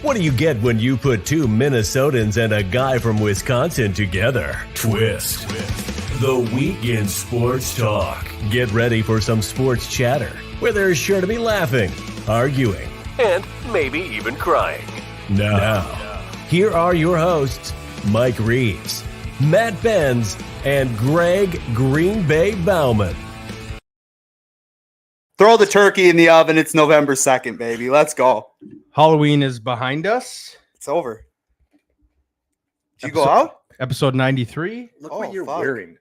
What do you get when you put two Minnesotans and a guy from Wisconsin together? Twist. The weekend sports talk. Get ready for some sports chatter where there's sure to be laughing, arguing, and maybe even crying. Now, here are your hosts, Mike Reeves, Matt Benz, and Greg Green Bay Bauman. Throw the turkey in the oven. It's November 2nd, baby. Let's go. Halloween is behind us. It's over. Did you go out? Episode 93. Look what you're wearing.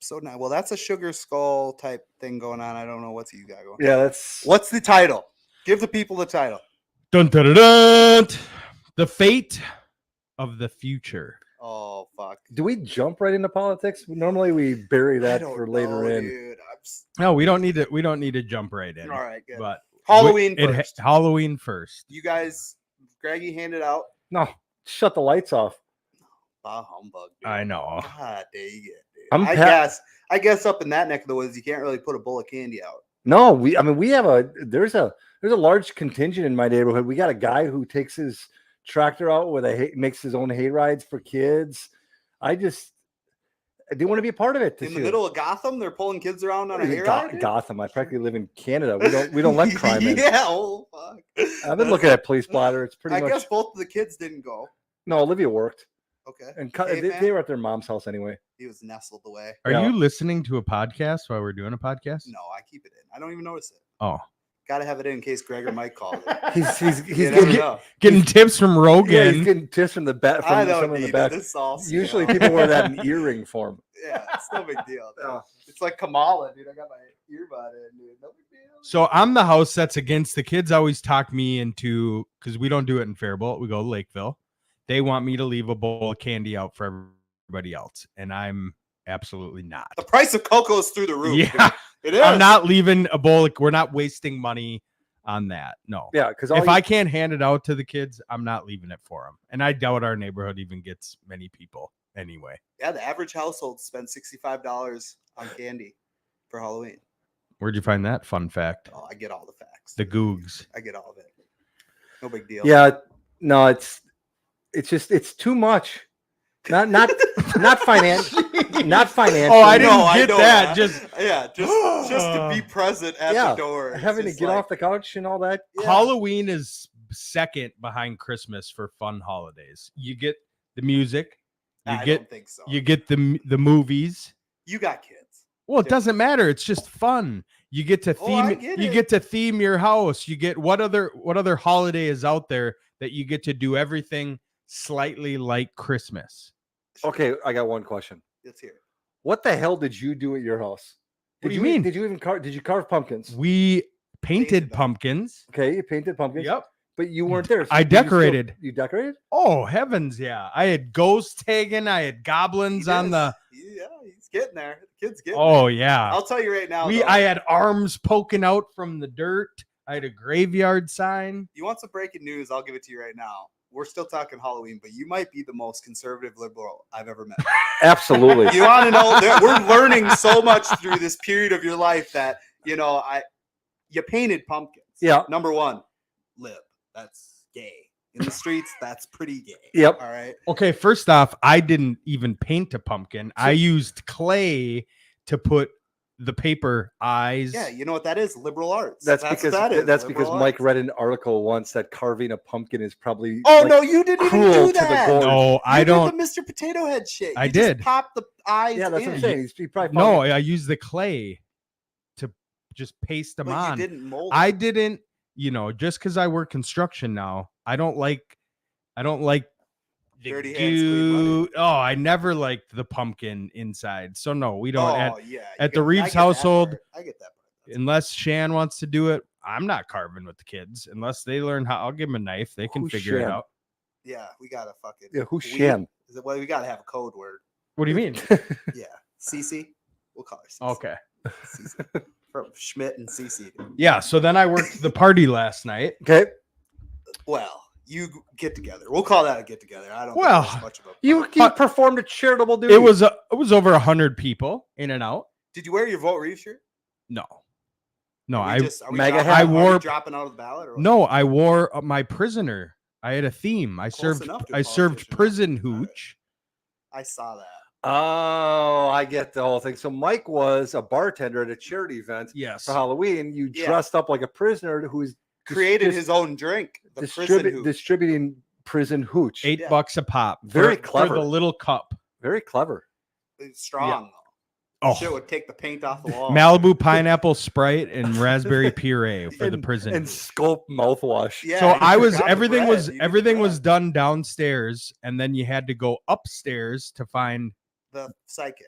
So now, well, that's a sugar skull type thing going on. I don't know what you got going. Yeah, that's What's the title? Give the people the title. Dun, dun, dun, dun. The fate of the future. Oh fuck! Do we jump right into politics? Normally we bury that for later in. Dude. No, we don't need to. We don't need to jump right in. All right, good. But Halloween first. Halloween first. You guys, Greggy handed out. No, shut the lights off. Bah humbug. Dude. I know. God dang it, dude. I guess up in that neck of the woods, you can't really put a bowl of candy out. No, we have there's a large contingent in my neighborhood. We got a guy who takes his tractor out with makes his own hay rides for kids. I do want to be a part of it. In the middle of Gotham, they're pulling kids around on a hay ride. Gotham. I practically live in Canada. We don't let crime in. Yeah, oh fuck. I've been looking at police blotter. It's pretty I much. guess both of the kids didn't go. No, Olivia worked. Okay. And they were at their mom's house anyway. He was nestled away. Are you listening to a podcast while we're doing a podcast? No, I keep it in. I don't even notice it. Oh. Got to have it in case Greg or Mike called it. He's getting tips from Rogan. Yeah, he's getting tips from the back. I don't need it. This is all Usually people wear that in earring form. Yeah, it's no big deal. It's like Kamala, dude. I got my earbud in, dude. No big deal. So I'm the house that's against. The kids always talk me into, because we don't do it in Faribault. We go to Lakeville. They want me to leave a bowl of candy out for everybody else, and I'm absolutely not. The price of cocoa is through the roof. Yeah, it is. I'm not leaving a bowl. We're not wasting money on that. No. Yeah, because if I can't hand it out to the kids, I'm not leaving it for them. And I doubt our neighborhood even gets many people anyway. Yeah, the average household spends $65 on candy for Halloween. Where'd you find that fun fact? Oh, I get all the facts. The Googs. I get all of it. No big deal. Yeah, no, it's too much. Not financial. Not financial. Oh, I didn't get that. Just to be present at the door. Having to get off the couch and all that. Yeah. Halloween is second behind Christmas for fun holidays. You get the music. I don't think so. You get the movies. You got kids. Well, it doesn't matter. It's just fun. You get to theme. You get to theme your house. You get what other holiday is out there that you get to do everything slightly like Christmas. Okay, I got one question. Let's hear it. What the hell did you do at your house? What do you mean? Did you carve pumpkins? We painted pumpkins. Okay, you painted pumpkins. Yep. But you weren't there. So I decorated. You decorated? Oh, heavens, yeah. I had ghosts tagging. I had goblins on the... Yeah, he's getting there. The kid's getting there. there. Yeah. I'll tell you right now. I had arms poking out from the dirt. I had a graveyard sign. You want some breaking news? I'll give it to you right now. We're still talking Halloween, but you might be the most conservative liberal I've ever met. Absolutely. You want to know? We're learning so much through this period of your life that, you painted pumpkins. Yeah. Number one, lib. That's gay. In the streets, that's pretty gay. Yep. All right. Okay, first off, I didn't even paint a pumpkin. I used clay to put the paper eyes. Yeah, you know what that is? Liberal arts. That's because Mike read an article once that carving a pumpkin is probably. Oh no, you didn't even do that. No, I don't. The Mr. Potato Head shit. I did. Just pop the eyes. Yeah, that's what I'm saying. He probably no, I used the clay to just paste them on. You didn't mold. I didn't. Just because I work construction now, I don't like dirty hands. Oh, I never liked the pumpkin inside. So no, we don't. At the Reeves household, I get that part. Unless Shan wants to do it, I'm not carving with the kids unless they learn how. I'll give them a knife. They can figure it out. Yeah, we gotta fucking. Yeah, who's Shan? Well, we gotta have a code word. What do you mean? Yeah, Cece. We'll call her Cece. Okay. Cece. From Schmidt and Cece. Yeah. So then I worked the party last night. Okay. Well, you get together. We'll call that a get together. I don't. Well, think much of a you performed a charitable duty. It was over 100 people in and out. Did you wear your Vote Reeves shirt? No. I wore dropping out of the ballot. Or no, I wore my prisoner. I had a theme. I Close served enough to a I served politician. prison All right. hooch. I saw that. Oh, I get the whole thing. So Mike was a bartender at a charity event Yes. for Halloween. You Yeah. dressed up like a prisoner who's Created his own drink. The prison hooch. distributing prison hooch. $8 a pop. Very for clever. the little cup. Very clever. It's strong. Oh, Shit would take the paint off the wall. Malibu pineapple Sprite and raspberry puree for the prison. And Scope mouthwash. Yeah, So you I was forgot the everything bread. was You did everything the was bread. done downstairs, and then you had to go upstairs to find The psychic.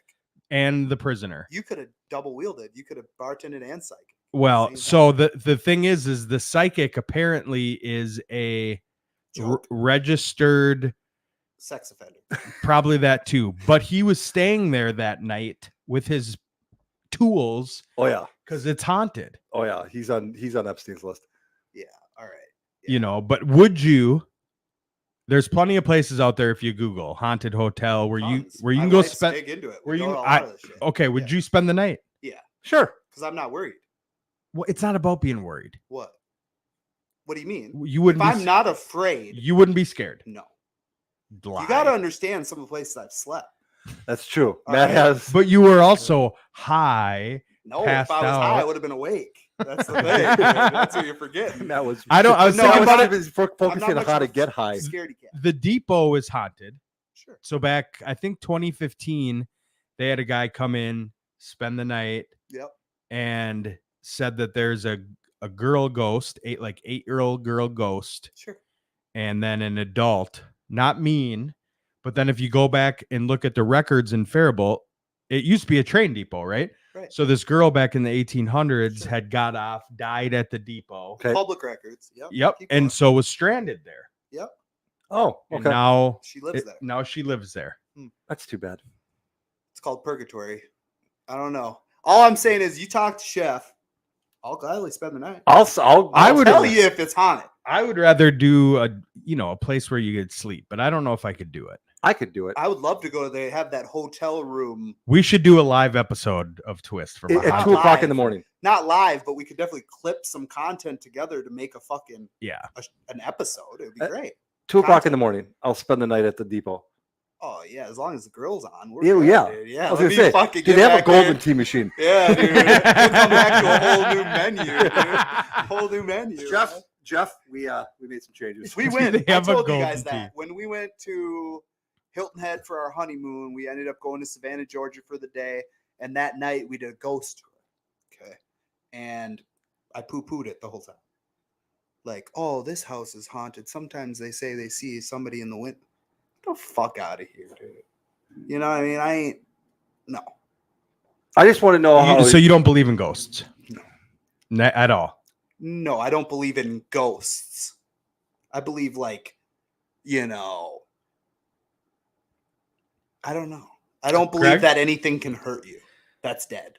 and the prisoner. You could have double wielded. You could have bartended and psychic. Well, Same so the thing is the psychic apparently is a Joke. registered, Sex offender. probably that too. But he was staying there that night with his tools Oh yeah. because it's haunted. Oh yeah. He's on Epstein's list. All right. You know, but would you? There's plenty of places out there if you Google haunted hotel where you Tons. can I go might spend. dig into it. Where We you? go to a lot of this shit. Okay, would Yeah. you spend the night? Sure. Because I'm not worried. Well, it's not about being worried. What? What do you mean? You If wouldn't. I'm Be, not afraid, you wouldn't be scared. no. Lie. You got to understand some of the places I've slept. That's true. All Matt right. has But you were also high. No, Passed if I was high, I out. would have been awake. That's the thing. dude. That's what you're forgetting. Matt was I don't. I was No, thinking about it. He's I'm focusing not on much how of to a get high. Scaredy cat. The depot is haunted. Sure. So back, I think 2015, they had a guy come in, spend the night, Yep. and said that there's a girl ghost, 8-year-old girl ghost, Sure. and then an adult, not mean, but then if you go back and look at the records in Faribault, it used to be a train depot, right? Right. So this girl back in the 1800s Sure. had got off, died at the depot. Okay. Public records. Yep. Yep, Keep and going. so was stranded there. Yep. Oh, And okay. now She lives there. now she lives there. That's too bad. It's called purgatory. I don't know. All I'm saying is, you talk to Chef. I'll gladly spend the night. I I I'll would- tell you if it's haunted. I would rather do a place where you could sleep, but I don't know if I could do it. I could do it. I would love to go. They have that hotel room, We should do a live episode of Twist for my At house. 2:00 in the live. morning. not live, but we could definitely clip some content together to make a fucking Yeah. an episode. It would be Uh, great. 2:00 in the morning. I'll spend the night at the depot. Oh yeah, as long as the girl's on. We're Yeah, good, yeah. dude. Yeah. I was let gonna me say, fucking do get they have a back there. golden tea machine? Yeah, dude. We'll come back to a whole new menu, dude. Whole new menu. Jeff, we made some changes. We went. They I have a told you golden guys that tea. when we went to Hilton Head for our honeymoon, we ended up going to Savannah, Georgia for the day, and that night we did a ghost tour. Okay, and I poo-pooed it the whole time. Like, oh, this house is haunted. Sometimes they say they see somebody in the window. Get the fuck out of here, dude. You know what I mean? I ain't. No. I just want to know how. So you don't believe in ghosts? No. At all? No, I don't believe in ghosts. I believe, like, I don't know. I don't believe Greg? that anything can hurt you. That's dead.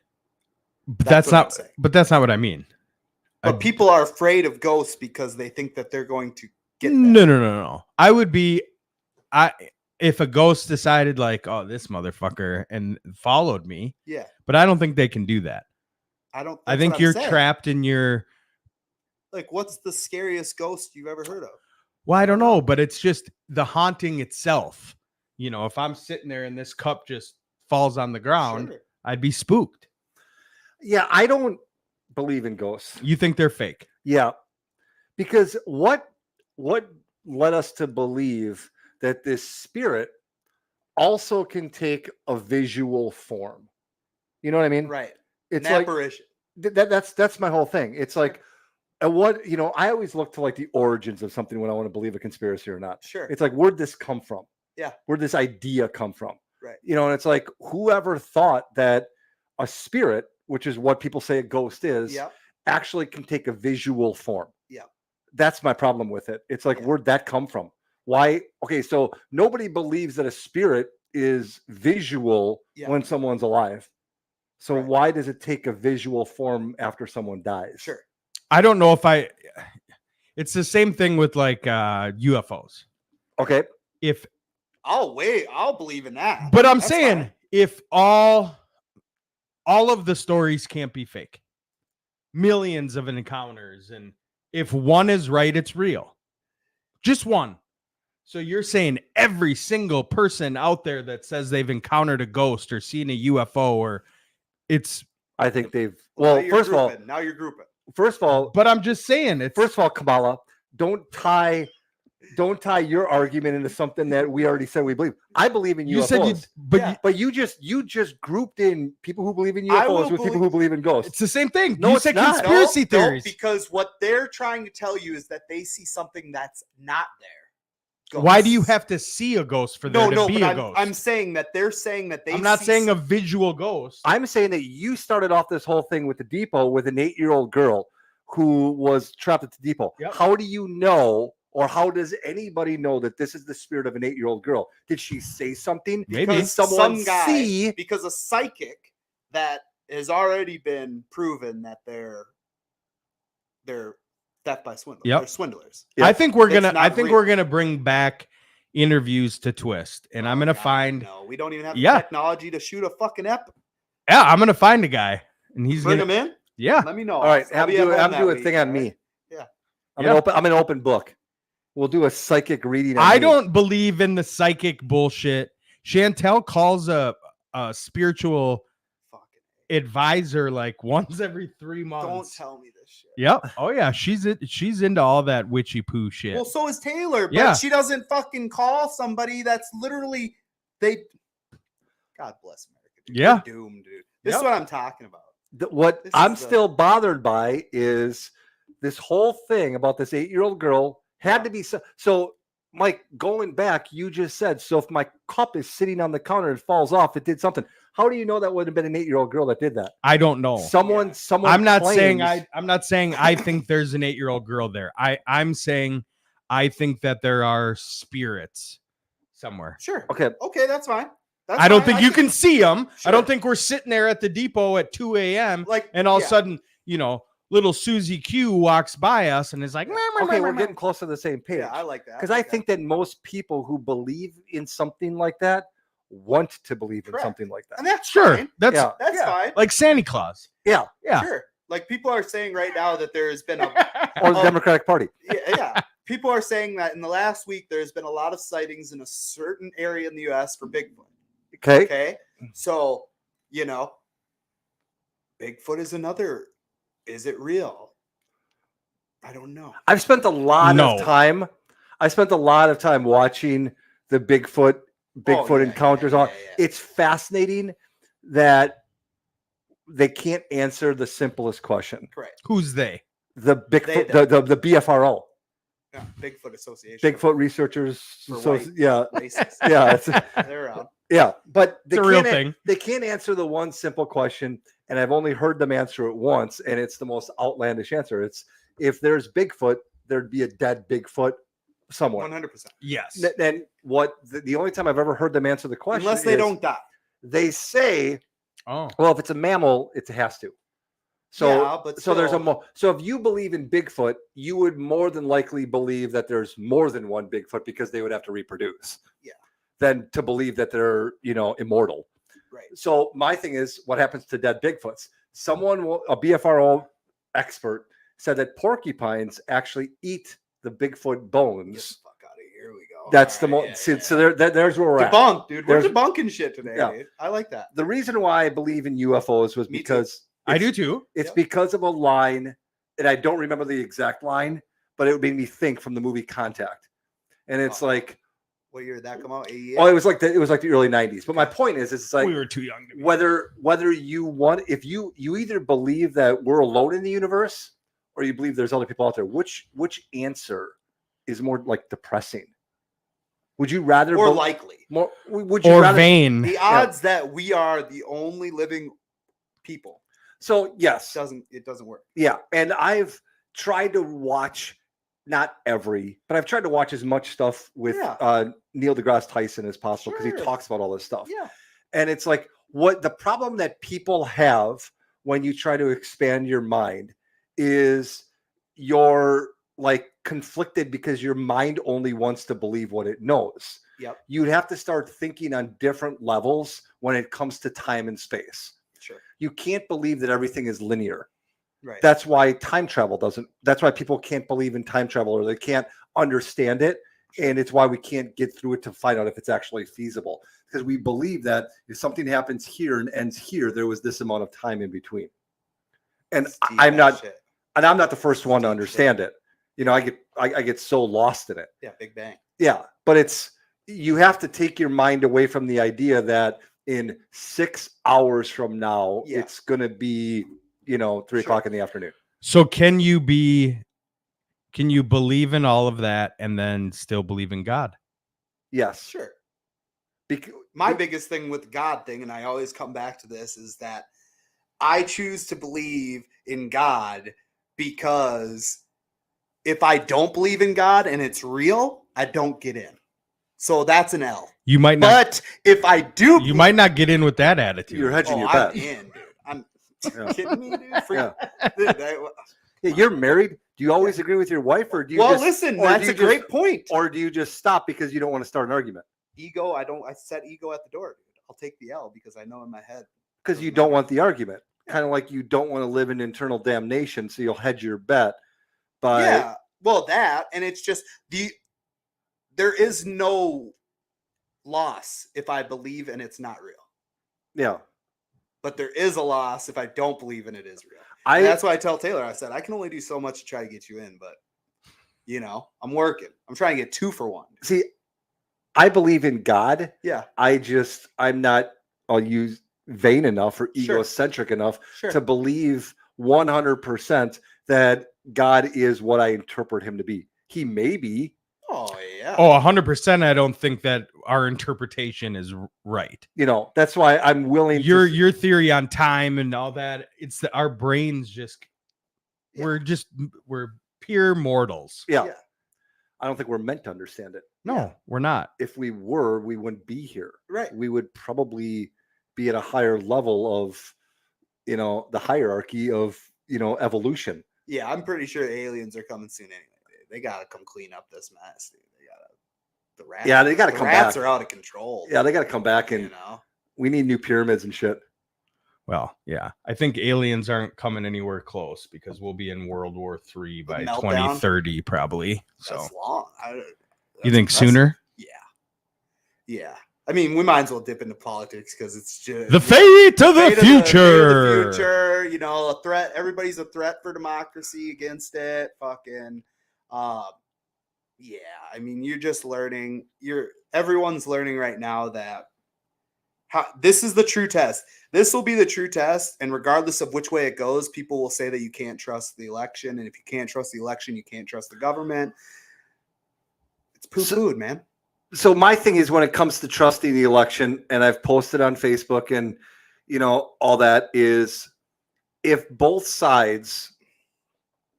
But That's that's what I'm not. saying. But that's not what I mean. But people are afraid of ghosts because they think that they're going to get them. No. I would be. If a ghost decided like, oh, this motherfucker and followed me, Yeah, but I don't think they can do that. I don't. I that's think what I'm you're saying. trapped in your. Like, what's the scariest ghost you've ever heard of? Well, I don't know, but it's just the haunting itself. If I'm sitting there and this cup just falls on the ground, Sure. I'd be spooked. Yeah, I don't believe in ghosts. You think they're fake? Yeah, because what led us to believe that this spirit also can take a visual form? You know what I mean? Right. It's An like apparition. that's my whole thing. It's like, and what I always look to like the origins of something when I want to believe a conspiracy or not. Sure. It's like, where'd this come from? Yeah. Where'd this idea come from? Right. And it's like, whoever thought that a spirit, which is what people say a ghost is, Yep. actually can take a visual form. Yeah. That's my problem with it. It's like, Yeah. where'd that come from? Why? Okay, so nobody believes that a spirit is visual Yeah. when someone's alive. So Right. why does it take a visual form after someone dies? Sure. I don't know if it's the same thing with like UFOs. Okay. If I'll believe in that. But I'm That's saying fine. if all of the stories can't be fake, millions of encounters, and if one is right, it's real. Just one. So you're saying every single person out there that says they've encountered a ghost or seen a UFO or it's. I think they've. Well, Well, first of all, now you're grouping. First of all, But I'm just saying it's. First of all, Kamala, don't tie your argument into something that we already said we believe. I believe in UFOs. You said but you just grouped in people who believe in UFOs with people who believe in ghosts. it's the same thing. No, You it's said not. conspiracy theories. No, because what they're trying to tell you is that they see something that's not there. Why do you have to see a ghost for there to be a ghost? I'm saying that they're saying that they. I'm not saying a visual ghost. I'm saying that you started off this whole thing with the depot with an 8-year-old girl who was trapped at the depot. Yep. How do you know, or how does anybody know that this is the spirit of an 8-year-old girl? Did she say something? Maybe. Did someone some guy, see? Because a psychic that has already been proven that they're theft by swindlers. Yep. They're swindlers. Yeah. I think we're It's gonna. not I think real. we're gonna bring back interviews to Twist, and I'm gonna God, find. No, we don't even have the Yeah. technology to shoot a fucking ep. Yeah, I'm gonna find a guy, and he's Bring gonna. him in. Yeah, Let me know. All right, I'll have be at home him that do a week, thing on all right? me. Yeah. I'm an open book. We'll do a psychic reading. On I me. don't believe in the psychic bullshit. Chantel calls a spiritual Fucking advisor like once every 3 months. don't tell me this shit. Yep. Oh yeah, she's into all that witchy poo shit. Well, so is Taylor, but Yeah. she doesn't fucking call somebody that's literally they. God bless America. Dude. Yeah. They're doomed, dude. This Yep. is what I'm talking about. What This I'm is still bothered by is this whole thing about this 8-year-old girl had to be so. Mike, going back, you just said so. If my cup is sitting on the counter and falls off, it did something. How do you know that would have been an 8-year-old girl that did that? I don't know. Someone. I'm not saying claims- I'm not saying I think there's an 8-year-old girl there. I'm saying I think that there are spirits somewhere. Sure. Okay, Okay, that's fine. That's I don't fine. think you can see them. I Sure. don't think we're sitting there at the depot at 2 a.m. like and all of yeah. a sudden, little Susie Q walks by us and is like, okay, we're getting close to the same page. Yeah, I like that. Because I think that most people who believe in something like that want to believe in Correct. something like that. and that's sure. fine. That's Yeah. That's fine. like Santa Claus. Yeah, Yeah. Sure. Like people are saying right now that there's been a or the Democratic Party. yeah. People are saying that in the last week there's been a lot of sightings in a certain area in the U.S. for Bigfoot. Okay, Okay, so Bigfoot is another. Is it real? I don't know. I've spent a lot No. of time. I spent a lot of time watching the Bigfoot yeah, encounters. yeah, on yeah, yeah. It's fascinating that they can't answer the simplest question. Correct. Who's they? The Bigfoot, They- the BFRO, Yeah, Bigfoot Association. Bigfoot Researchers. For Associ- white. yeah, Racist. yeah, it's, They're around. yeah. But It's a real thing. They can't answer the one simple question, and I've only heard them answer it once, and it's the most outlandish answer. It's if there's Bigfoot, there'd be a dead Bigfoot somewhere. 100%. Yes. Then what? The only time I've ever heard them answer the question, Unless they is don't die. they say, Oh. well, if it's a mammal, it has to. So, Yeah, but so there's a still. so if you believe in Bigfoot, you would more than likely believe that there's more than one Bigfoot because they would have to reproduce. Yeah. Than to believe that they're immortal. Right. So my thing is, what happens to dead Bigfoots? A BFRO expert said that porcupines actually eat the Bigfoot Get bones. the fuck out of here. We go. That's the All right, most. yeah, So there's where we're at. Debunk, dude. We're There's- debunking shit today, Yeah. dude. I like that. The reason why I believe in UFOs was Me too. because I it's- do too. It's Yep. because of a line, and I don't remember the exact line, but it made me think from the movie Contact. And it's Uh-oh. like, What year did that come out? 88? oh, it was like the early '90s. But my point is, it's like we were too young to be. whether you want, if you either believe that we're alone in the universe, or you believe there's other people out there. Which answer is more like depressing? Would you rather or likely. more? Would you Or rather? vain. The odds that we are the only living people So yes, doesn't work. yeah, and I've tried to watch, not every, but I've tried to watch as much stuff with Yeah. Neil deGrasse Tyson as possible because he Sure. talks about all this stuff. Yeah. And it's like what the problem that people have when you try to expand your mind is you're like conflicted because your mind only wants to believe what it knows. Yep. You'd have to start thinking on different levels when it comes to time and space. Sure. You can't believe that everything is linear. Right. That's why time travel doesn't. That's why people can't believe in time travel, or they can't understand it, and it's why we can't get through it to find out if it's actually feasible. Because we believe that if something happens here and ends here, there was this amount of time in between. And I'm not the first one to understand it. You know, I get so lost in it. Yeah, Big Bang. Yeah, but you have to take your mind away from the idea that in 6 hours from now, it's going to be, 3 o'clock in the afternoon. So can you believe in all of that and then still believe in God? Yes. Sure. My biggest thing with the God thing, and I always come back to this, is that I choose to believe in God because if I don't believe in God and it's real, I don't get in. So that's an L. You might not. But if I do, you might not get in with that attitude. You're hedging your I'm bet. in, dude. I'm kidding me, dude. Yeah, you're married. Do you always agree with your wife, or do you? Listen, that's a great point. Or do you just stop because you don't want to start an argument? Ego, I set ego at the door, dude. I'll take the L because I know in my head. Because you don't want the argument. Kind of like you don't want to live in internal damnation, so you'll hedge your bet. Yeah, well, that, and it's just there is no loss if I believe and it's not real. Yeah. But there is a loss if I don't believe and it is real. That's why I tell Taylor, I said, I can only do so much to try to get you in, but I'm working. I'm trying to get 2 for 1. See, I believe in God. Yeah. I'm not, I'll use vain enough or egocentric enough to believe 100% that God is what I interpret him to be. He may be. Oh, yeah. Oh, 100%. I don't think that our interpretation is right. That's why I'm willing your theory on time and all that. It's that our brains we're pure mortals. Yeah. I don't think we're meant to understand it. No, we're not. If we were, we wouldn't be here. Right. We would probably be at a higher level of, the hierarchy of, evolution. Yeah, I'm pretty sure aliens are coming soon anyway. They gotta come clean up this mess, dude. The rats. Yeah, they gotta come back. The rats are out of control. Yeah, they gotta come back, and we need new pyramids and shit. Well, yeah, I think aliens aren't coming anywhere close because we'll be in World War III by 2030, probably. So that's long. You think sooner? Yeah. I mean, we might as well dip into politics because it's just the fate of the future. A threat. Everybody's a threat for democracy against it. Fucking, yeah. I mean, you're just learning. Everyone's learning right now that this is the true test. This will be the true test, and regardless of which way it goes, people will say that you can't trust the election, and if you can't trust the election, you can't trust the government. It's poo-pooed, man. So my thing is, when it comes to trusting the election, and I've posted on Facebook and, all that, is if both sides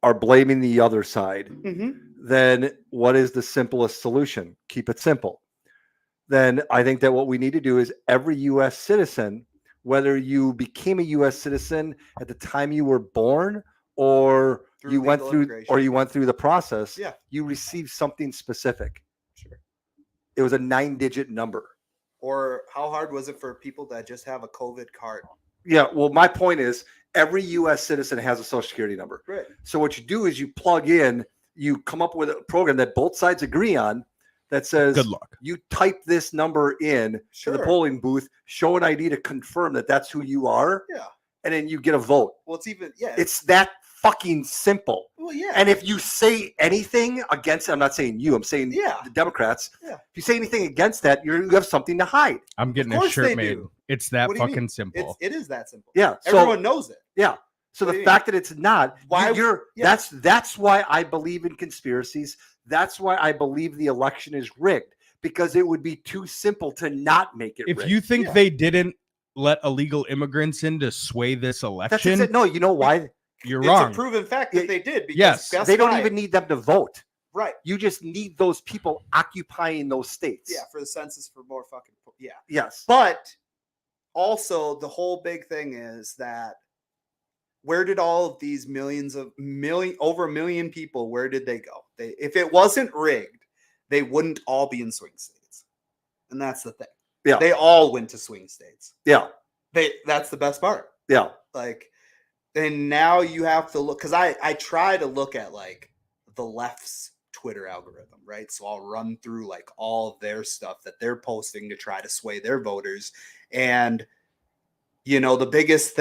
are blaming the other side, then what is the simplest solution? Keep it simple. Then I think that what we need to do is every U.S. citizen, whether you became a U.S. citizen at the time you were born or you went through the process, you received something specific. Sure. It was a 9-digit number. Or how hard was it for people that just have a COVID card? Yeah, well, my point is every U.S. citizen has a Social Security number. Right. So what you do is you plug in, you come up with a program that both sides agree on that says, good luck. You type this number in to the polling booth, show an ID to confirm that that's who you are. Yeah. And then you get a vote. Well, it's that fucking simple. Well, yeah. And if you say anything against it, I'm not saying you, I'm saying the Democrats. Yeah. If you say anything against that, you have something to hide. I'm getting a shirt made. It's that fucking simple. It is that simple. Yeah. Everyone knows it. Yeah. So the fact that it's not, that's why I believe in conspiracies. That's why I believe the election is rigged, because it would be too simple to not make it rigged. If you think they didn't let illegal immigrants in to sway this election, that's it. No, you know why? You're wrong. It's a proven fact that they did. Because they don't even need them to vote. Right. You just need those people occupying those states. Yeah, for the census, for more fucking Yes. But also the whole big thing is that where did all of these over a million people, where did they go? If it wasn't rigged, they wouldn't all be in swing states. And that's the thing. Yeah. They all went to swing states. Yeah. That's the best part. Yeah. Like, And now you have to look, because I try to look at like the left's Twitter algorithm, right? So I'll run through like all of their stuff that they're posting to try to sway their voters. And, you know, the biggest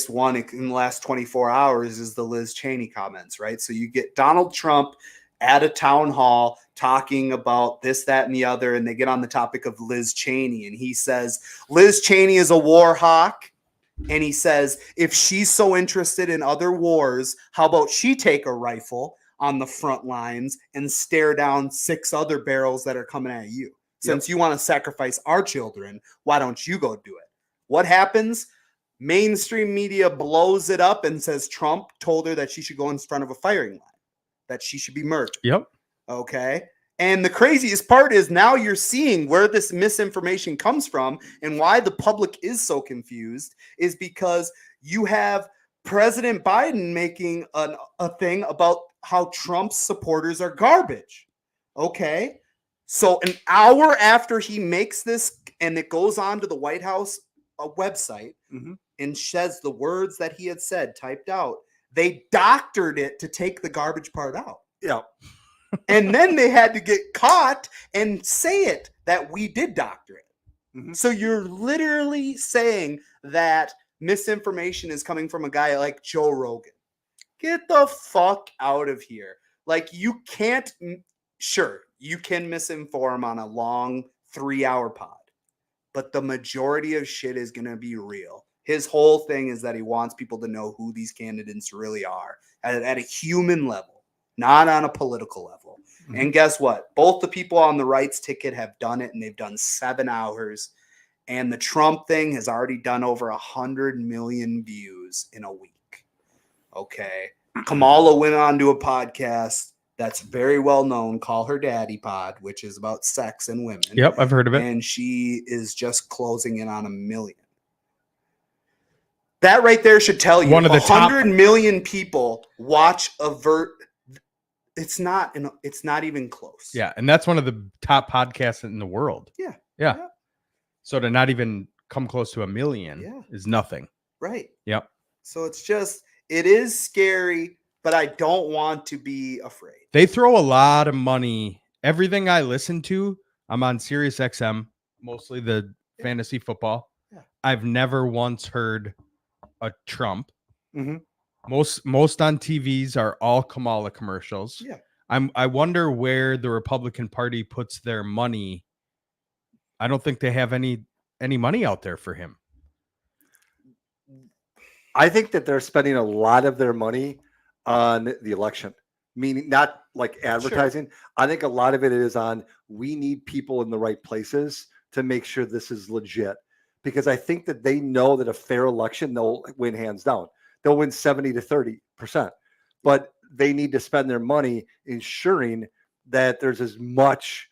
one in the last 24 hours is the Liz Cheney comments, right? So you get Donald Trump at a town hall talking about this, that, and the other, and they get on the topic of Liz Cheney, and he says, Liz Cheney is a war hawk. And he says, if she's so interested in other wars, how about she take a rifle on the front lines and stare down 6 other barrels that are coming at you? Since you want to sacrifice our children, why don't you go do it? What happens? Mainstream media blows it up and says Trump told her that she should go in front of a firing line, that she should be murdered. Yep. Okay. And the craziest part is now you're seeing where this misinformation comes from, and why the public is so confused is because you have President Biden making a thing about how Trump's supporters are garbage. Okay. So an hour after he makes this, and it goes on to the White House website and says the words that he had said typed out, they doctored it to take the garbage part out. Yeah. And then they had to get caught and say it that we did doctor it. So you're literally saying that misinformation is coming from a guy like Joe Rogan. Get the fuck out of here. Like, you can't, sure, you can misinform on a long 3-hour pod, but the majority of shit is going to be real. His whole thing is that he wants people to know who these candidates really are at a human level, not on a political level. And guess what? Both the people on the right's ticket have done it, and they've done 7 hours. And the Trump thing has already done over 100 million views in a week. Okay. Kamala went on to a podcast that's very well known, Call Her Daddy Pod, which is about sex and women. Yep, I've heard of it. And she is just closing in on 1 million. That right there should tell you 100 million people watch Avert. It's not even close. Yeah, and that's one of the top podcasts in the world. Yeah. So to not even come close to 1 million is nothing. Right. Yep. So it is scary, but I don't want to be afraid. They throw a lot of money. Everything I listen to, I'm on Sirius XM, mostly the fantasy football. Yeah. I've never once heard a Trump. Most on TVs are all Kamala commercials. Yeah. I wonder where the Republican Party puts their money. I don't think they have any money out there for him. I think that they're spending a lot of their money on the election, meaning not like advertising. Sure. I think a lot of it is on, we need people in the right places to make sure this is legit, because I think that they know that a fair election, they'll win hands down. They'll win 70 to 30%, but they need to spend their money ensuring that there's as much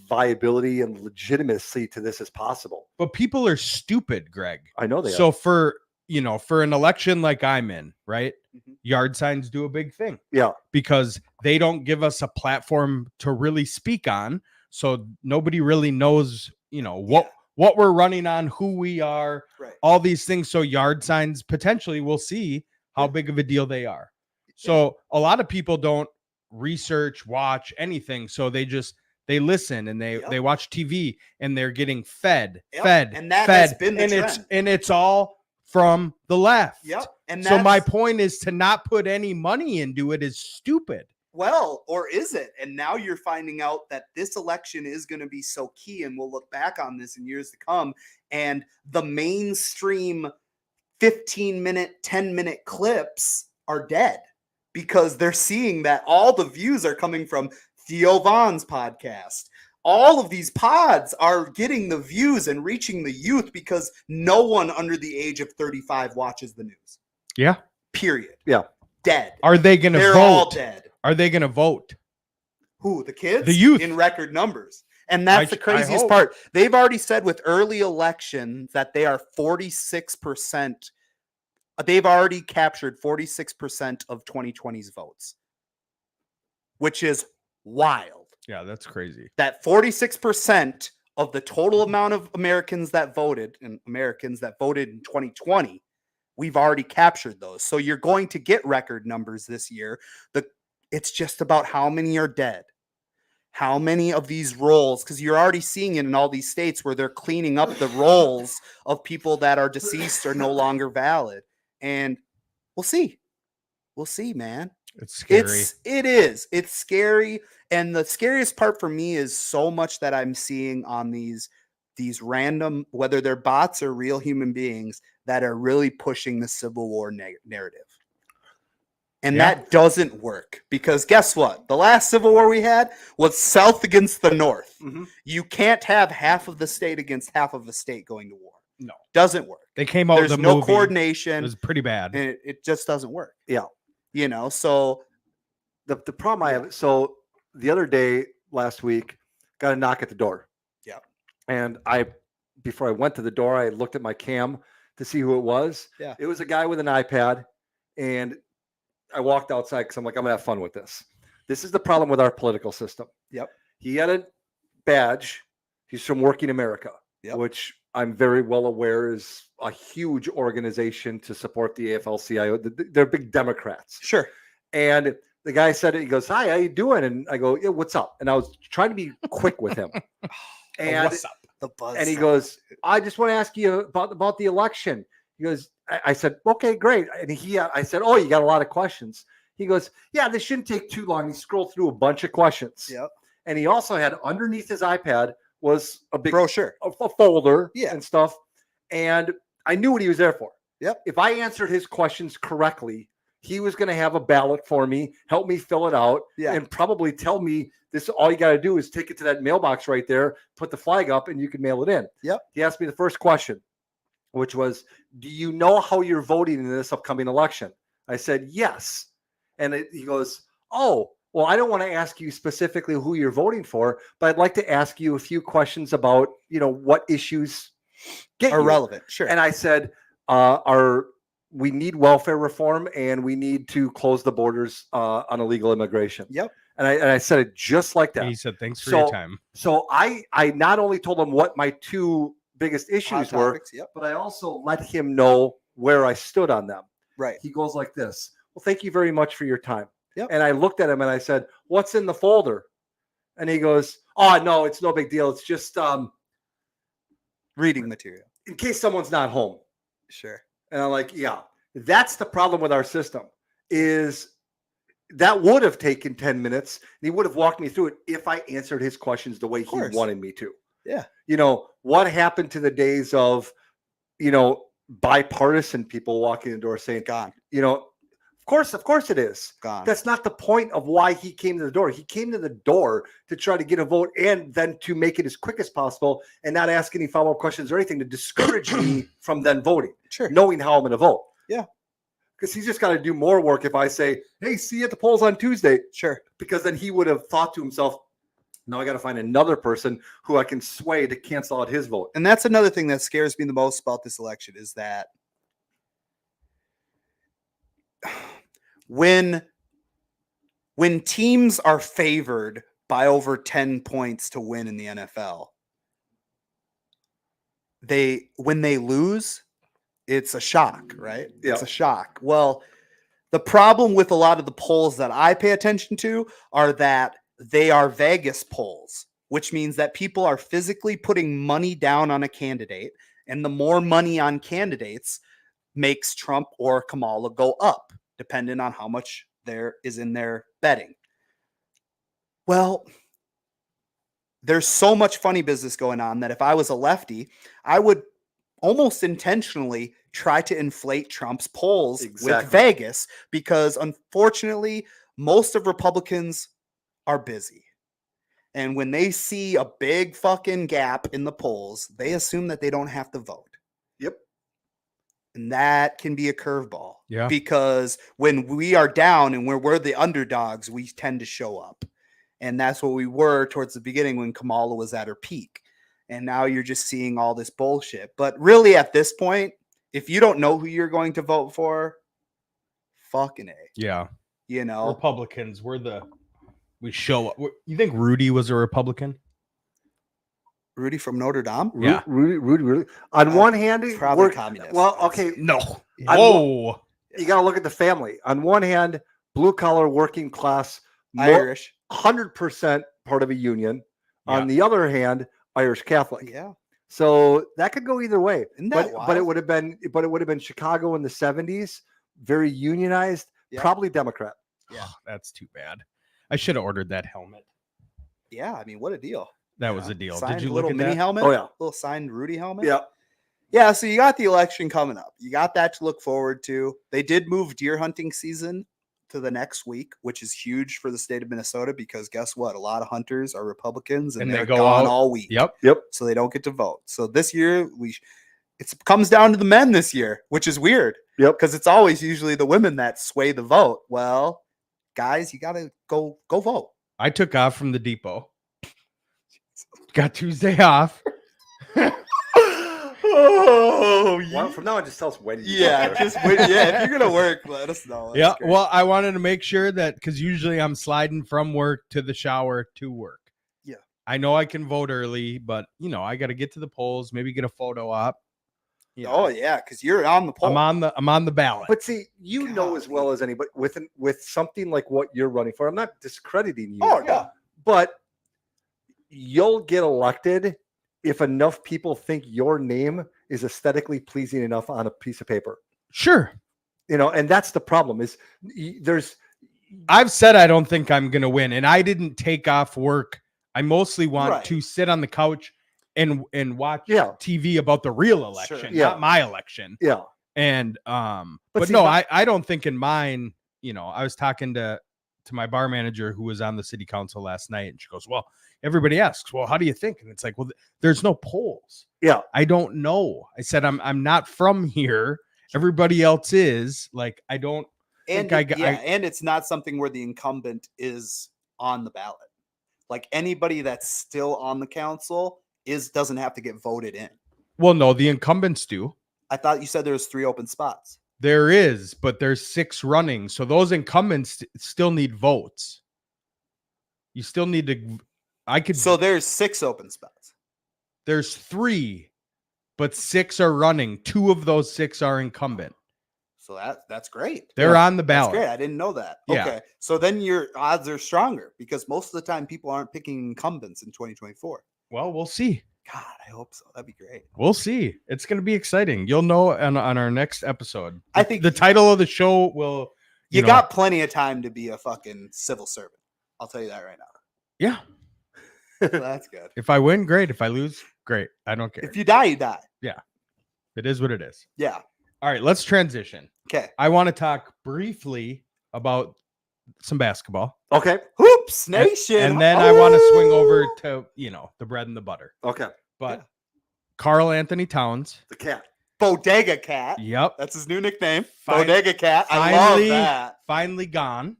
viability and legitimacy to this as possible. But people are stupid, Greg. I know they are. So for an election like I'm in, right? Yard signs do a big thing. Yeah. Because they don't give us a platform to really speak on. So nobody really knows, what we're running on, who we are, right, all these things. So yard signs potentially will see how big of a deal they are. So a lot of people don't research, watch anything. So they listen and they watch TV and they're getting fed. And that has been the trend. And it's all from the left. Yep. And so my point is, to not put any money into it is stupid. Well, or is it? And now you're finding out that this election is going to be so key, and we'll look back on this in years to come. And the mainstream 15-minute, 10-minute clips are dead, because they're seeing that all the views are coming from Theo Vaughn's podcast. All of these pods are getting the views and reaching the youth because no one under the age of 35 watches the news. Yeah. Period. Yeah. Dead. Are they going to vote? They're all dead. Are they going to vote? Who? The kids? The youth. In record numbers. And that's the craziest part. They've already said with early elections that they are 46%. They've already captured 46% of 2020's votes, which is wild. Yeah, that's crazy. That 46% of the total amount of Americans that voted, and Americans that voted in 2020, we've already captured those. So you're going to get record numbers this year. It's just about how many are dead. How many of these rolls, because you're already seeing it in all these states where they're cleaning up the rolls of people that are deceased or no longer valid. And we'll see. We'll see, man. It's scary. It's scary. And the scariest part for me is so much that I'm seeing on these random, whether they're bots or real human beings, that are really pushing the Civil War narrative. And that doesn't work, because guess what? The last Civil War we had was South against the North. Mm-hmm. You can't have half of the state against half of the state going to war. No. Doesn't work. They came out with There's the no movie. coordination. It was pretty bad. And it just doesn't work. Yeah. So the problem I have, so the other day last week, got a knock at the door. Yeah. And before I went to the door, I looked at my cam to see who it was. Yeah. It was a guy with an iPad, and I walked outside because I'm like, I'm gonna have fun with this. This is the problem with our political system. Yep. He had a badge. He's from Working America, which I'm very well aware is a huge organization to support the AFL-CIO. They're big Democrats. Sure. And the guy said it. He goes, "Hi, how you doing?" And I go, "Yeah, what's up?" And I was trying to be quick with him. And what's up? The buzz. And he goes, "I just want to ask you about the election." He goes, I said, "Okay, great." And I said, "Oh, you got a lot of questions." He goes, "Yeah, this shouldn't take too long." He scrolled through a bunch of questions. Yep. And he also had underneath his iPad was a big brochure, a folder, Yeah. and stuff. And I knew what he was there for. Yep. If I answered his questions correctly, he was going to have a ballot for me, help me fill it out, and probably tell me this. All you got to do is take it to that mailbox right there, put the flag up, and you can mail it in. Yep. He asked me the first question, which was, "Do you know how you're voting in this upcoming election?" I said, "Yes." And he goes, "Oh, well, I don't want to ask you specifically who you're voting for, but I'd like to ask you a few questions about, what issues are relevant." Sure. And I said, we need welfare reform, and we need to close the borders on illegal immigration. Yep. And I said it just like that. And he said, "Thanks for your time." So I not only told him what my two biggest issues were, but I also let him know where I stood on them. Right. He goes like this: "Well, thank you very much for your time." Yep. And I looked at him and I said, "What's in the folder?" And he goes, "Oh, no, it's no big deal. It's just reading material in case someone's not home." Sure. And I'm like, yeah, that's the problem with our system, is that would have taken 10 minutes. And he would have walked me through it if I answered his questions the way he wanted me to. Yeah. What happened to the days of, bipartisan people walking in the door saying, "Gone." Of course it is. Gone. That's not the point of why he came to the door. He came to the door to try to get a vote, and then to make it as quick as possible and not ask any follow-up questions or anything to discourage me from then voting, knowing how I'm going to vote. Yeah. Because he's just got to do more work if I say, "Hey, see you at the polls on Tuesday." Sure. Because then he would have thought to himself, now I got to find another person who I can sway to cancel out his vote. And that's another thing that scares me the most about this election, is that when teams are favored by over 10 points to win in the NFL, when they lose, it's a shock, right? Yeah. It's a shock. Well, the problem with a lot of the polls that I pay attention to are that they are Vegas polls, which means that people are physically putting money down on a candidate, and the more money on candidates makes Trump or Kamala go up, depending on how much there is in their betting. Well, there's so much funny business going on that if I was a lefty, I would almost intentionally try to inflate Trump's polls with Vegas, because unfortunately, most of Republicans are busy. And when they see a big fucking gap in the polls, they assume that they don't have to vote. Yep. And that can be a curveball. Yeah. Because when we are down and we're the underdogs, we tend to show up. And that's what we were towards the beginning when Kamala was at her peak. And now you're just seeing all this bullshit. But really, at this point, if you don't know who you're going to vote for, fucking A. Yeah. You know? Republicans, we show up. You think Rudy was a Republican? Rudy from Notre Dame? Yeah. Rudy. On one hand, probably communist. Well, okay. No. Whoa. You got to look at the family. On one hand, blue collar, working class, Irish, 100% part of a union. Yeah. On the other hand, Irish Catholic. Yeah. So that could go either way. Isn't that But it would have been Chicago in the 70s, very unionized, probably Democrat. Yeah. That's too bad. I should have ordered that helmet. Yeah, I mean, what a deal. That was a deal. Signed Did you look little at mini that? helmet? Oh, yeah. Little signed Rudy helmet? Yeah. Yeah, so you got the election coming up. You got that to look forward to. They did move deer hunting season to the next week, which is huge for the state of Minnesota because guess what? A lot of hunters are Republicans and they're they go gone out all week. Yep. So they don't get to vote. So this year it comes down to the men this year, which is weird. Yep. Because it's always usually the women that sway the vote. Well, guys, you gotta go vote. I took off from the depot. Got Tuesday off. Oh, Well, from now on, just tell us when. if you're gonna work, let us know. That's Yeah. great. Well, I wanted to make sure that because usually I'm sliding from work to the shower to work. Yeah. I know I can vote early, but I got to get to the polls, maybe get a photo op. Oh yeah, because you're on the poll. I'm on the ballot. But see, you know as well as anybody with something like what you're running for. I'm not discrediting you. Oh yeah. But you'll get elected if enough people think your name is aesthetically pleasing enough on a piece of paper. Sure. And that's the problem is I've said I don't think I'm going to win, and I didn't take off work. I mostly want to sit on the couch and watch TV about the real election, not my election. Yeah. And but see, no, I don't think in mine, I was talking to my bar manager who was on the city council last night, and she goes, well, everybody asks, well, how do you think? And it's like, well, there's no polls. Yeah. I don't know. I said, I'm not from here. Everybody else is. Like, I don't and it's not something where the incumbent is on the ballot. Like anybody that's still on the council doesn't have to get voted in. Well, no, the incumbents do. I thought you said there was 3 open spots. There is, but there's 6 running. So those incumbents still need votes. You still need to. So there's 6 open spots. There's 3, but 6 are running. 2 of those 6 are incumbent. So that's great. They're on the ballot. That's great. I didn't know that. Yeah. Okay. So then your odds are stronger because most of the time people aren't picking incumbents in 2024. Well, we'll see. God, I hope so. That'd be great. We'll see. It's going to be exciting. You'll know on our next episode. I think the title of the show will. You got plenty of time to be a fucking civil servant. I'll tell you that right now. Yeah. That's good. If I win, great. If I lose, great. I don't care. If you die, you die. Yeah. It is what it is. Yeah. All right. Let's transition. Okay. I want to talk briefly about some basketball. Okay. Hoops Nation. And then I want to swing over to, the bread and the butter. Okay. But Karl Anthony Towns. The cat. Bodega Cat. Yep. That's his new nickname. Bodega Cat. I love that. Finally gone.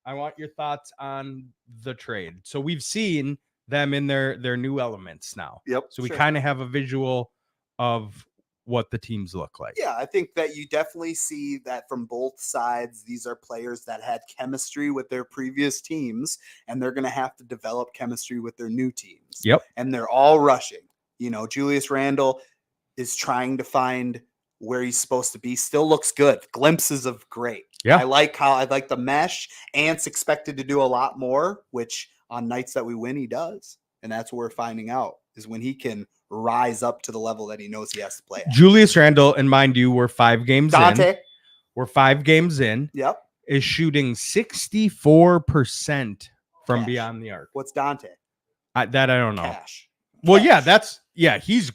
I want your thoughts on the trade. So we've seen them in their new elements now. Yep. So we kind of have a visual of what the teams look like. Yeah, I think that you definitely see that from both sides. These are players that had chemistry with their previous teams, and they're going to have to develop chemistry with their new teams. Yep. And they're all rushing. Julius Randle is trying to find where he's supposed to be. Still looks good. Glimpses of great. Yeah. I like the mesh. Ant's expected to do a lot more, which on nights that we win, he does. And that's what we're finding out is when he can rise up to the level that he knows he has to play at. Julius Randle, and mind you, we're 5 games Dante. in. We're 5 games in. Yep. Is shooting 64% from Cash. beyond the arc. What's Dante? I don't know. Cash. Well, Cash. he's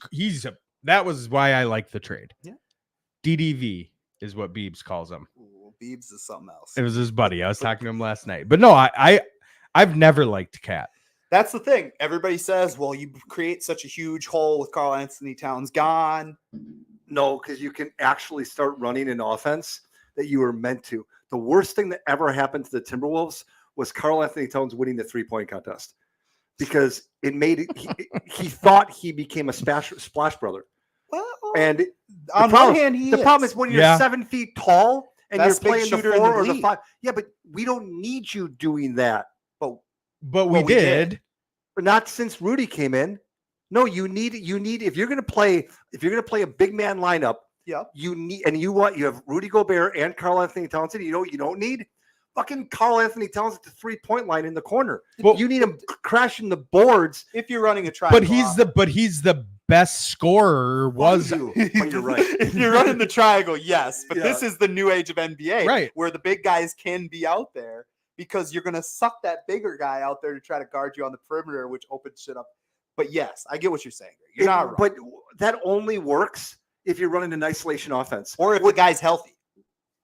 that was why I like the trade. Yeah. DDV is what Biebs calls him. Ooh, Biebs is something else. It was his buddy. I was talking to him last night. But no, I've never liked Cat. That's the thing. Everybody says, well, you create such a huge hole with Karl Anthony Towns gone. No, because you can actually start running an offense that you were meant to. The worst thing that ever happened to the Timberwolves was Karl Anthony Towns winning the 3-point contest because it made it. He thought he became a splash brother. Well, and on one hand, the problem is when you're 7 feet tall and Best you're playing the 4 or the 5. Yeah, but we don't need you doing that. But we did. But not since Rudy came in. No, you need if you're going to play a big man lineup Yep. You have Rudy Gobert and Karl Anthony Townsend. You know what you don't need? Fucking Karl Anthony Towns at the 3-point line in the corner. Well, you need him crashing the boards. If you're running a triangle, But he's the best scorer. But you're right. If you're running the triangle, yes. But Yeah. this is the new age of NBA, Right. where the big guys can be out there because you're gonna suck that bigger guy out there to try to guard you on the perimeter, which opens shit up. But yes, I get what you're saying. You're not wrong. But that only works if you're running an isolation offense. Or if the guy's healthy.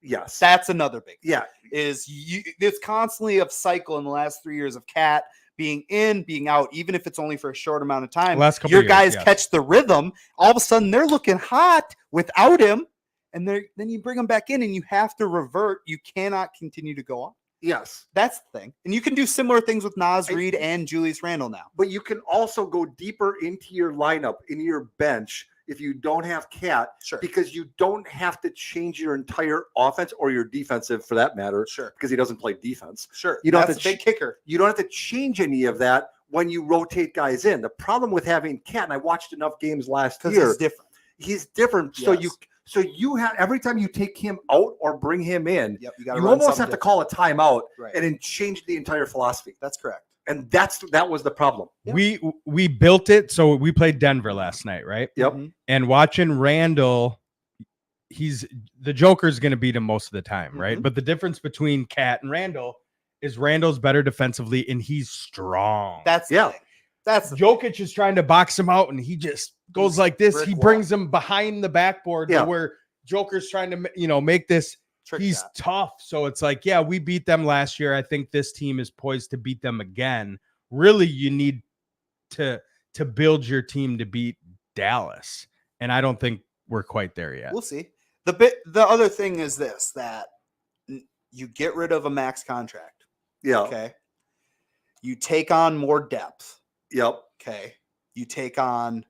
Yes. That's another big thing. Yeah. It's constantly a cycle in the last 3 years of Cat being in, being out, even if it's only for a short amount of time. Last couple Your years, guys yes. catch the rhythm. All of a sudden, they're looking hot without him, and then you bring them back in, and you have to revert. You cannot continue to go on. Yes. That's the thing. And you can do similar things with Naz Reid and Julius Randle now. But you can also go deeper into your lineup, into your bench, if you don't have Cat, Sure. because you don't have to change your entire offense or your defensive for that matter, Sure. because he doesn't play defense. Sure. You don't have That's to a big kicker. You don't have to change any of that when you rotate guys in. The problem with having Cat, and I watched enough games last Because year, he's different. he's different. Yes. So you have every time you take him out or bring him in, Yep. You got to you almost have to call a timeout Right. and then change the entire philosophy. That's correct. And that was the problem. Yep. We built it. So we played Denver last night, right? Yep. Mhm. And watching Randall, the Joker's going to beat him most of the time, right? Mhm. But the difference between Cat and Randall is Randall's better defensively and he's strong. That's the Yeah. thing. That's the Jokic is trying to box him out and he just goes He's like this. brick He wall. brings him behind the backboard Yeah. to where Joker's trying to, make this. trick He's shot. tough. So it's like, yeah, we beat them last year. I think this team is poised to beat them again. Really, you need to build your team to beat Dallas. And I don't think we're quite there yet. We'll see. The other thing is this, that you get rid of a max contract. Yeah. Okay. You take on more depth. Yep. Okay. You take on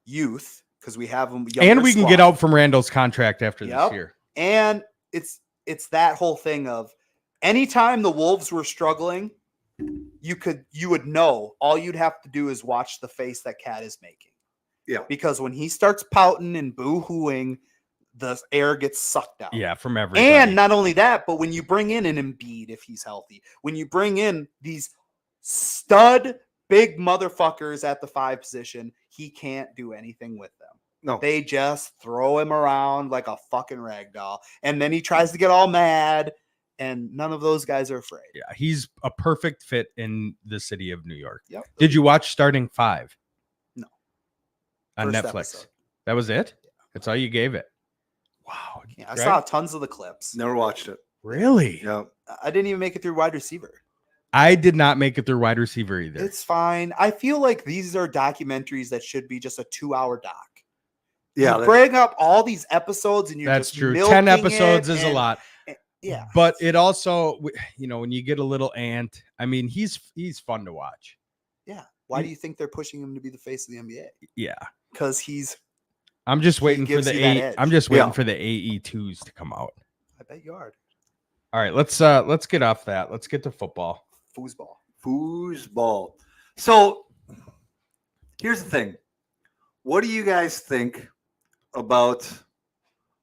youth because we have them. And we can get out from Randall's contract after Yep. this year. And it's that whole thing of anytime the Wolves were struggling, you would know. All you'd have to do is watch the face that Cat is making. Yeah. Because when he starts pouting and boo-hooing, the air gets sucked out. Yeah, from everybody. And not only that, but when you bring in an Embiid, if he's healthy, when you bring in these stud big motherfuckers at the 5 position, he can't do anything with them. No. They just throw him around like a fucking rag doll. And then he tries to get all mad, and none of those guys are afraid. Yeah, he's a perfect fit in the city of New York. Yep. Did you watch Starting 5? No. On First Netflix. episode. That was it? That's all you gave it? Wow. Yeah, I Greg? saw tons of the clips. Never watched it. Really? Yeah. I didn't even make it through wide receiver. I did not make it through wide receiver either. It's fine. I feel like these are documentaries that should be just a 2-hour doc. Yeah. You bring up all these episodes and you're That's just true. milking 10 episodes it is a and- lot. Yeah. But it also, when you get a little ant, I mean, he's fun to watch. Yeah. Why do you think they're pushing him to be the face of the NBA? Yeah. Because he's, I'm just waiting for gives the you that A. edge. I'm just waiting Yeah. for the AE2s to come out. I bet you are. All right, let's get off that. Let's get to football. Foosball. Foosball. So here's the thing. What do you guys think about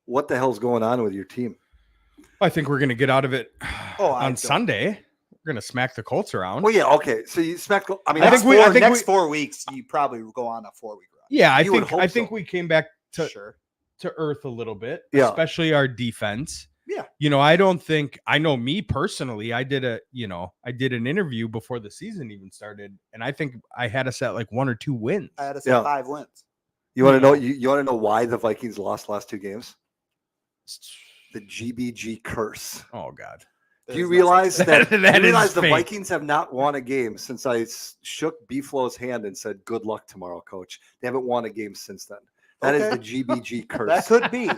what the hell's going on with your team? I think we're gonna get out of it Oh, I on don't. Sunday. We're gonna smack the Colts around. Well, yeah, okay. So you smack. I mean, I Next think we- four, I think next we- 4 weeks, you probably will go on a 4-week run. Yeah, You would hope I think so. we came back to Sure. earth a little bit, Yeah. especially our defense. Yeah. I know me personally, I did an interview before the season even started, and I think I had us at like 1 or 2 wins. I had us Yeah. at 5 wins. you want to know? You want to know why the Vikings lost last 2 games? The GBG curse. Oh God. Do you There's no realize such that? thing. That you realize is the fake. Vikings have not won a game since I shook B-Flow's hand and said, "Good luck tomorrow, coach." They haven't won a game since then. That is Okay. the GBG curse. That could be.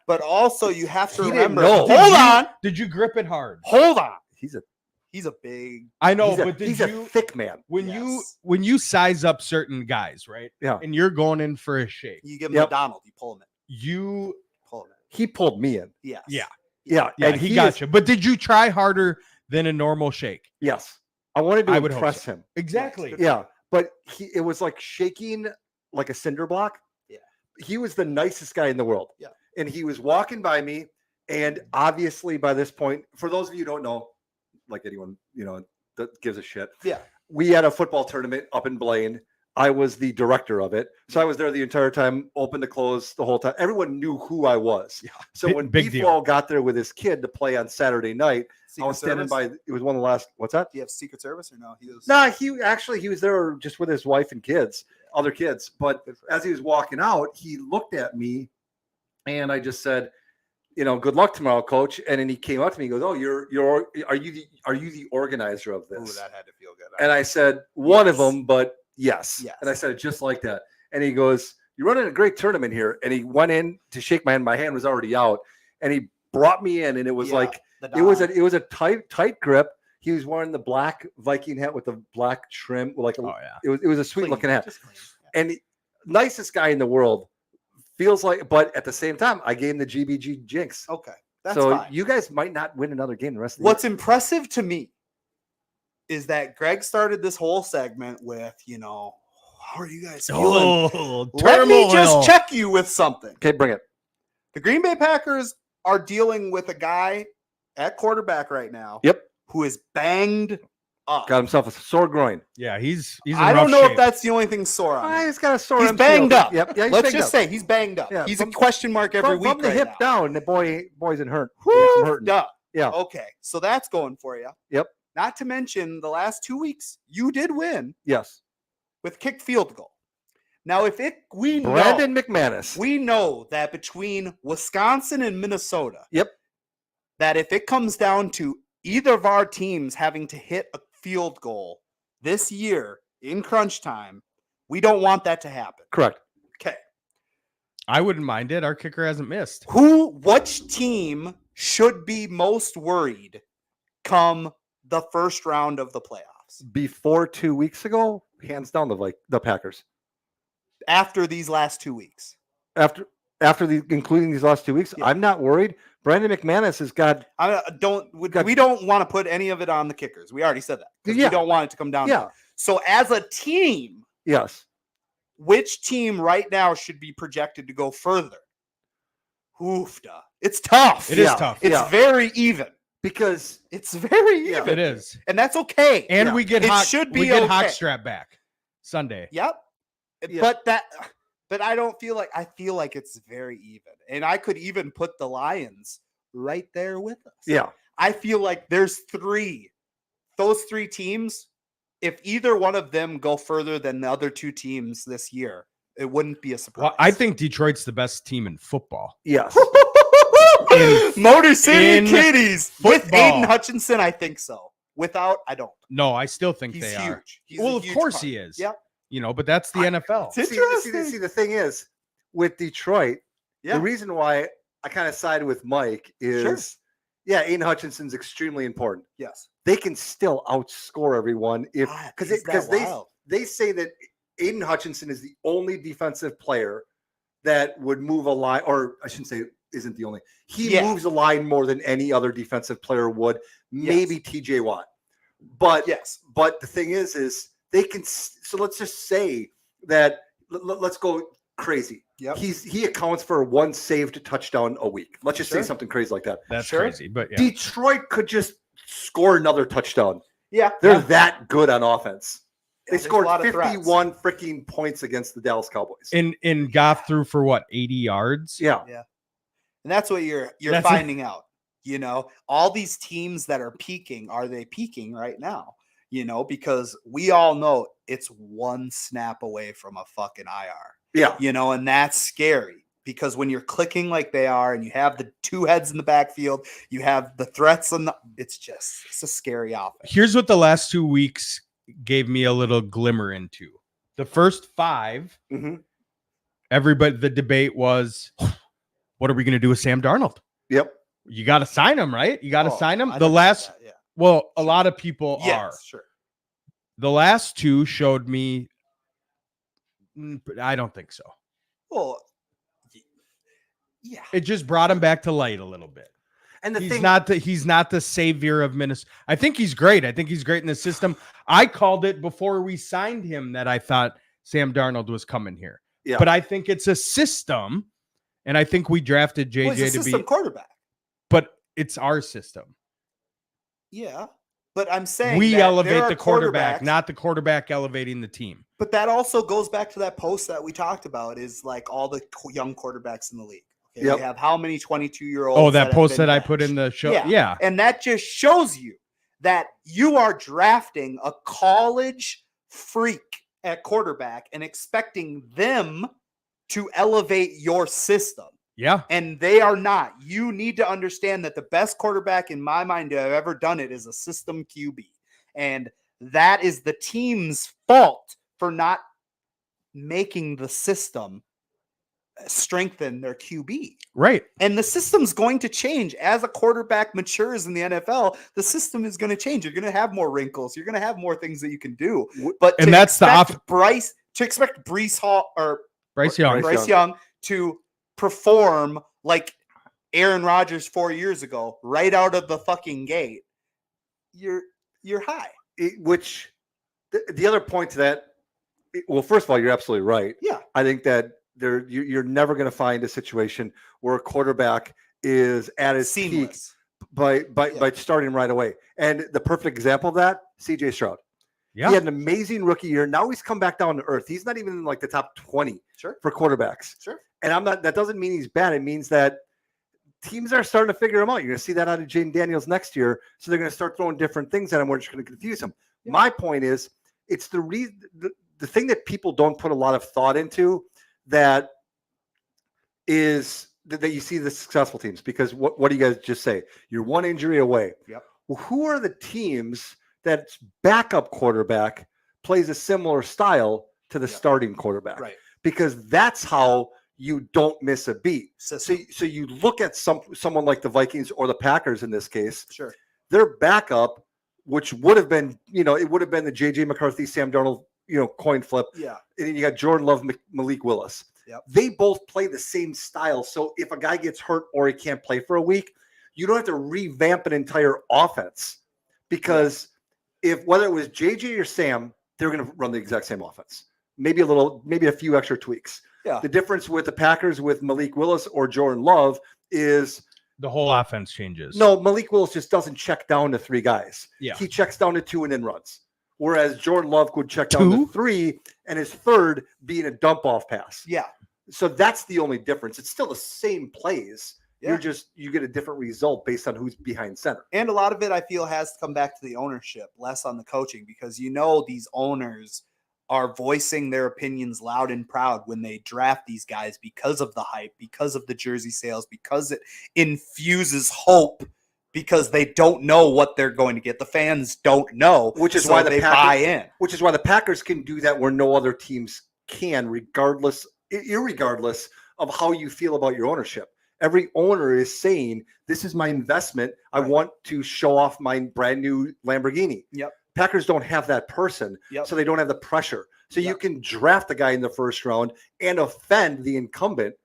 But also, you have to He didn't remember. know. Hold on. Did you grip it hard? Hold on. He's a He's a big. I know, he's a, but did he's you a thick man. when Yes. you size up certain guys, right? Yeah. And you're going in for a shake. You give him Yep. a Donald. You pull him in. You Pull him in. He pulled me in. Yes. Yeah. Yeah, yeah, and he got is- you. But did you try harder than a normal shake? Yes, I wanted to I would hope impress so. him. Exactly. Good. Yeah, but it was like shaking like a cinder block. Yeah. he was the nicest guy in the world. Yeah. And he was walking by me. And obviously by this point, for those of you who don't know, like anyone, that gives a shit. Yeah. We had a football tournament up in Blaine. I was the director of it. So I was there the entire time, open to close the whole time. Everyone knew who I was. Yeah. So when Beefwall got there with his kid to play on Saturday night, I was standing by. It was one of the last. What's that? Do you have Secret Service or no? He was there just with his wife and kids, other kids. But as he was walking out, he looked at me, and I just said, good luck tomorrow, coach. And then he came up to me and goes, "Oh, are you the organizer of this?" Ooh, that had to feel good. And I said, "One of them, but yes." And I said it just like that. And he goes, "You're running a great tournament here." And he went in to shake my hand. My hand was already out, and he brought me in, and it was like it was a tight grip. He was wearing the black Viking hat with the black trim, it was a sweet looking hat. And nicest guy in the world. Feels like, but at the same time, I gave him the GBG jinx. Okay, that's so fine. You guys might not win another game the rest of the What's year. impressive to me is that Greg started this whole segment with, how are you guys feeling? Let me just check you with something. Okay, bring it. The Green Bay Packers are dealing with a guy at quarterback right now. Yep. Who is banged up. Got himself a sore groin. Yeah, he's in I don't know shape. if that's the only thing sore on. He's got a sore. He's banged up. Yep. Yeah, let's just say he's banged up. Yeah, he's a question mark every week. From the hip now. down, the boy's in hurt. Yeah. Okay, so that's going for you. Yep. Not to mention the last 2 weeks, you did win. Yes. With kick field goal. Now, Brandon McManus. We know that between Wisconsin and Minnesota. Yep. That if it comes down to either of our teams having to hit a field goal this year in crunch time, we don't want that to happen. Correct. Okay. I wouldn't mind it. Our kicker hasn't missed. Which team should be most worried come the first round of the playoffs? Before 2 weeks ago, hands down the Packers. After these last 2 weeks. Including these last 2 weeks, yeah. I'm not worried. Brandon McManus has got. We don't want to put any of it on the kickers. We already said that. Yeah. We don't want it to come down. Yeah. To it. So as a team, yes. Which team right now should be projected to go further? Oofda. It's tough. It is tough. It's very even. Because it's very even. It is. And that's okay. And we get Hockstrap back Sunday. Yep. Yeah. But I feel like it's very even. And I could even put the Lions right there with us. Yeah. I feel like there's those three teams, if either one of them go further than the other two teams this year, it wouldn't be a surprise. Well, I think Detroit's the best team in football. Yes. Motor City Kitties. With Aiden Hutchinson, I think so. Without, I don't. No, I still think He's they huge. are. He's of course he is. Yep. But that's the NFL. It's interesting. See, the thing is, with Detroit, the reason why I kind of sided with Mike is, Aiden Hutchinson's extremely important. Yes. They can still outscore everyone because they say that Aiden Hutchinson is the only defensive player that would move a line, or I shouldn't say isn't the only. He moves a line more than any other defensive player would. Maybe TJ Watt. But the thing is they can. So let's just say that. Let's go crazy. Yep. He accounts for one saved touchdown a week. Let's just say something crazy like that. That's crazy. But Detroit could just score another touchdown. Yeah, they're that good on offense. They scored 51 freaking points against the Dallas Cowboys. And Goff threw for what, 80 yards? Yeah. And that's what you're finding out. All these teams that are peaking, are they peaking right now? Because we all know it's one snap away from a fucking IR. Yeah. And that's scary because when you're clicking like they are and you have the two heads in the backfield, you have the threats it's a scary offense. Here's what the last 2 weeks gave me a little glimmer into. The first 5, everybody, the debate was, what are we going to do with Sam Darnold? Yep. You got to sign him, right? You got to sign him. Well, a lot of people are. Sure. The last 2 showed me, I don't think so. Well, yeah. It just brought him back to light a little bit. And he's not the savior of Minnesota. I think he's great. I think he's great in the system. I called it before we signed him that I thought Sam Darnold was coming here. Yeah. But I think it's a system, and I think we drafted JJ he's a to system be quarterback. But it's our system. Yeah. But I'm saying we that elevate the quarterback, quarterbacks, not the quarterback elevating the team. But that also goes back to that post that we talked about, is like all the young quarterbacks in the league. Okay, Yep. We have how many 22-year-olds? Oh, that post that I put in the show. Yeah. And that just shows you that you are drafting a college freak at quarterback and expecting them to elevate your system. Yeah. And they are not. You need to understand that the best quarterback in my mind to have ever done it is a system QB. And that is the team's fault for not making the system strengthen their QB. Right. And the system's going to change as a quarterback matures in the NFL. The system is going to change. You're going to have more wrinkles. You're going to have more things that you can do. But and that's the Bryce Young to perform like Aaron Rodgers 4 years ago, right out of the fucking gate, you're high. Which the other point to that, well, first of all, you're absolutely right. Yeah, I think that you're never going to find a situation where a quarterback is at his peak by starting right away. And the perfect example of that, CJ Stroud. Yeah. He had an amazing rookie year. Now he's come back down to earth. He's not even in like the top 20 for quarterbacks. Sure. And that doesn't mean he's bad. It means that teams are starting to figure him out. You're going to see that out of Jaden Daniels next year. So they're going to start throwing different things at him. We're just going to confuse him. Yeah. My point is, it's the thing that people don't put a lot of thought into that is that you see the successful teams. Because what do you guys just say? You're one injury away. Yep. Well, who are the teams that's backup quarterback plays a similar style to the starting quarterback? Right. Because that's how you don't miss a beat. So you look at someone like the Vikings or the Packers in this case. Sure. Their backup, which would have been, it would have been the J.J. McCarthy, Sam Darnold, coin flip. Yeah. And then you got Jordan Love, Malik Willis. Yep. They both play the same style. So if a guy gets hurt or he can't play for a week, you don't have to revamp an entire offense. Because whether it was J.J. or Sam, they're going to run the exact same offense. Maybe a few extra tweaks. Yeah. The difference with the Packers with Malik Willis or Jordan Love is the whole offense changes. No, Malik Willis just doesn't check down to three guys. Yeah. He checks down to two and then runs. Whereas Jordan Love could check down to three and his third being a dump off pass. Yeah. So that's the only difference. It's still the same plays. Yeah. You get a different result based on who's behind center. And a lot of it, I feel, has to come back to the ownership, less on the coaching, because these owners are voicing their opinions loud and proud when they draft these guys because of the hype, because of the jersey sales, because it infuses hope, because they don't know what they're going to get. The fans don't know, which is why they buy in. Which is why the Packers can do that where no other teams can, irregardless of how you feel about your ownership. Every owner is saying, this is my investment. I want to show off my brand new Lamborghini. Yep. Packers don't have that person, so they don't have the pressure. So you can draft the guy in the first round and offend the incumbent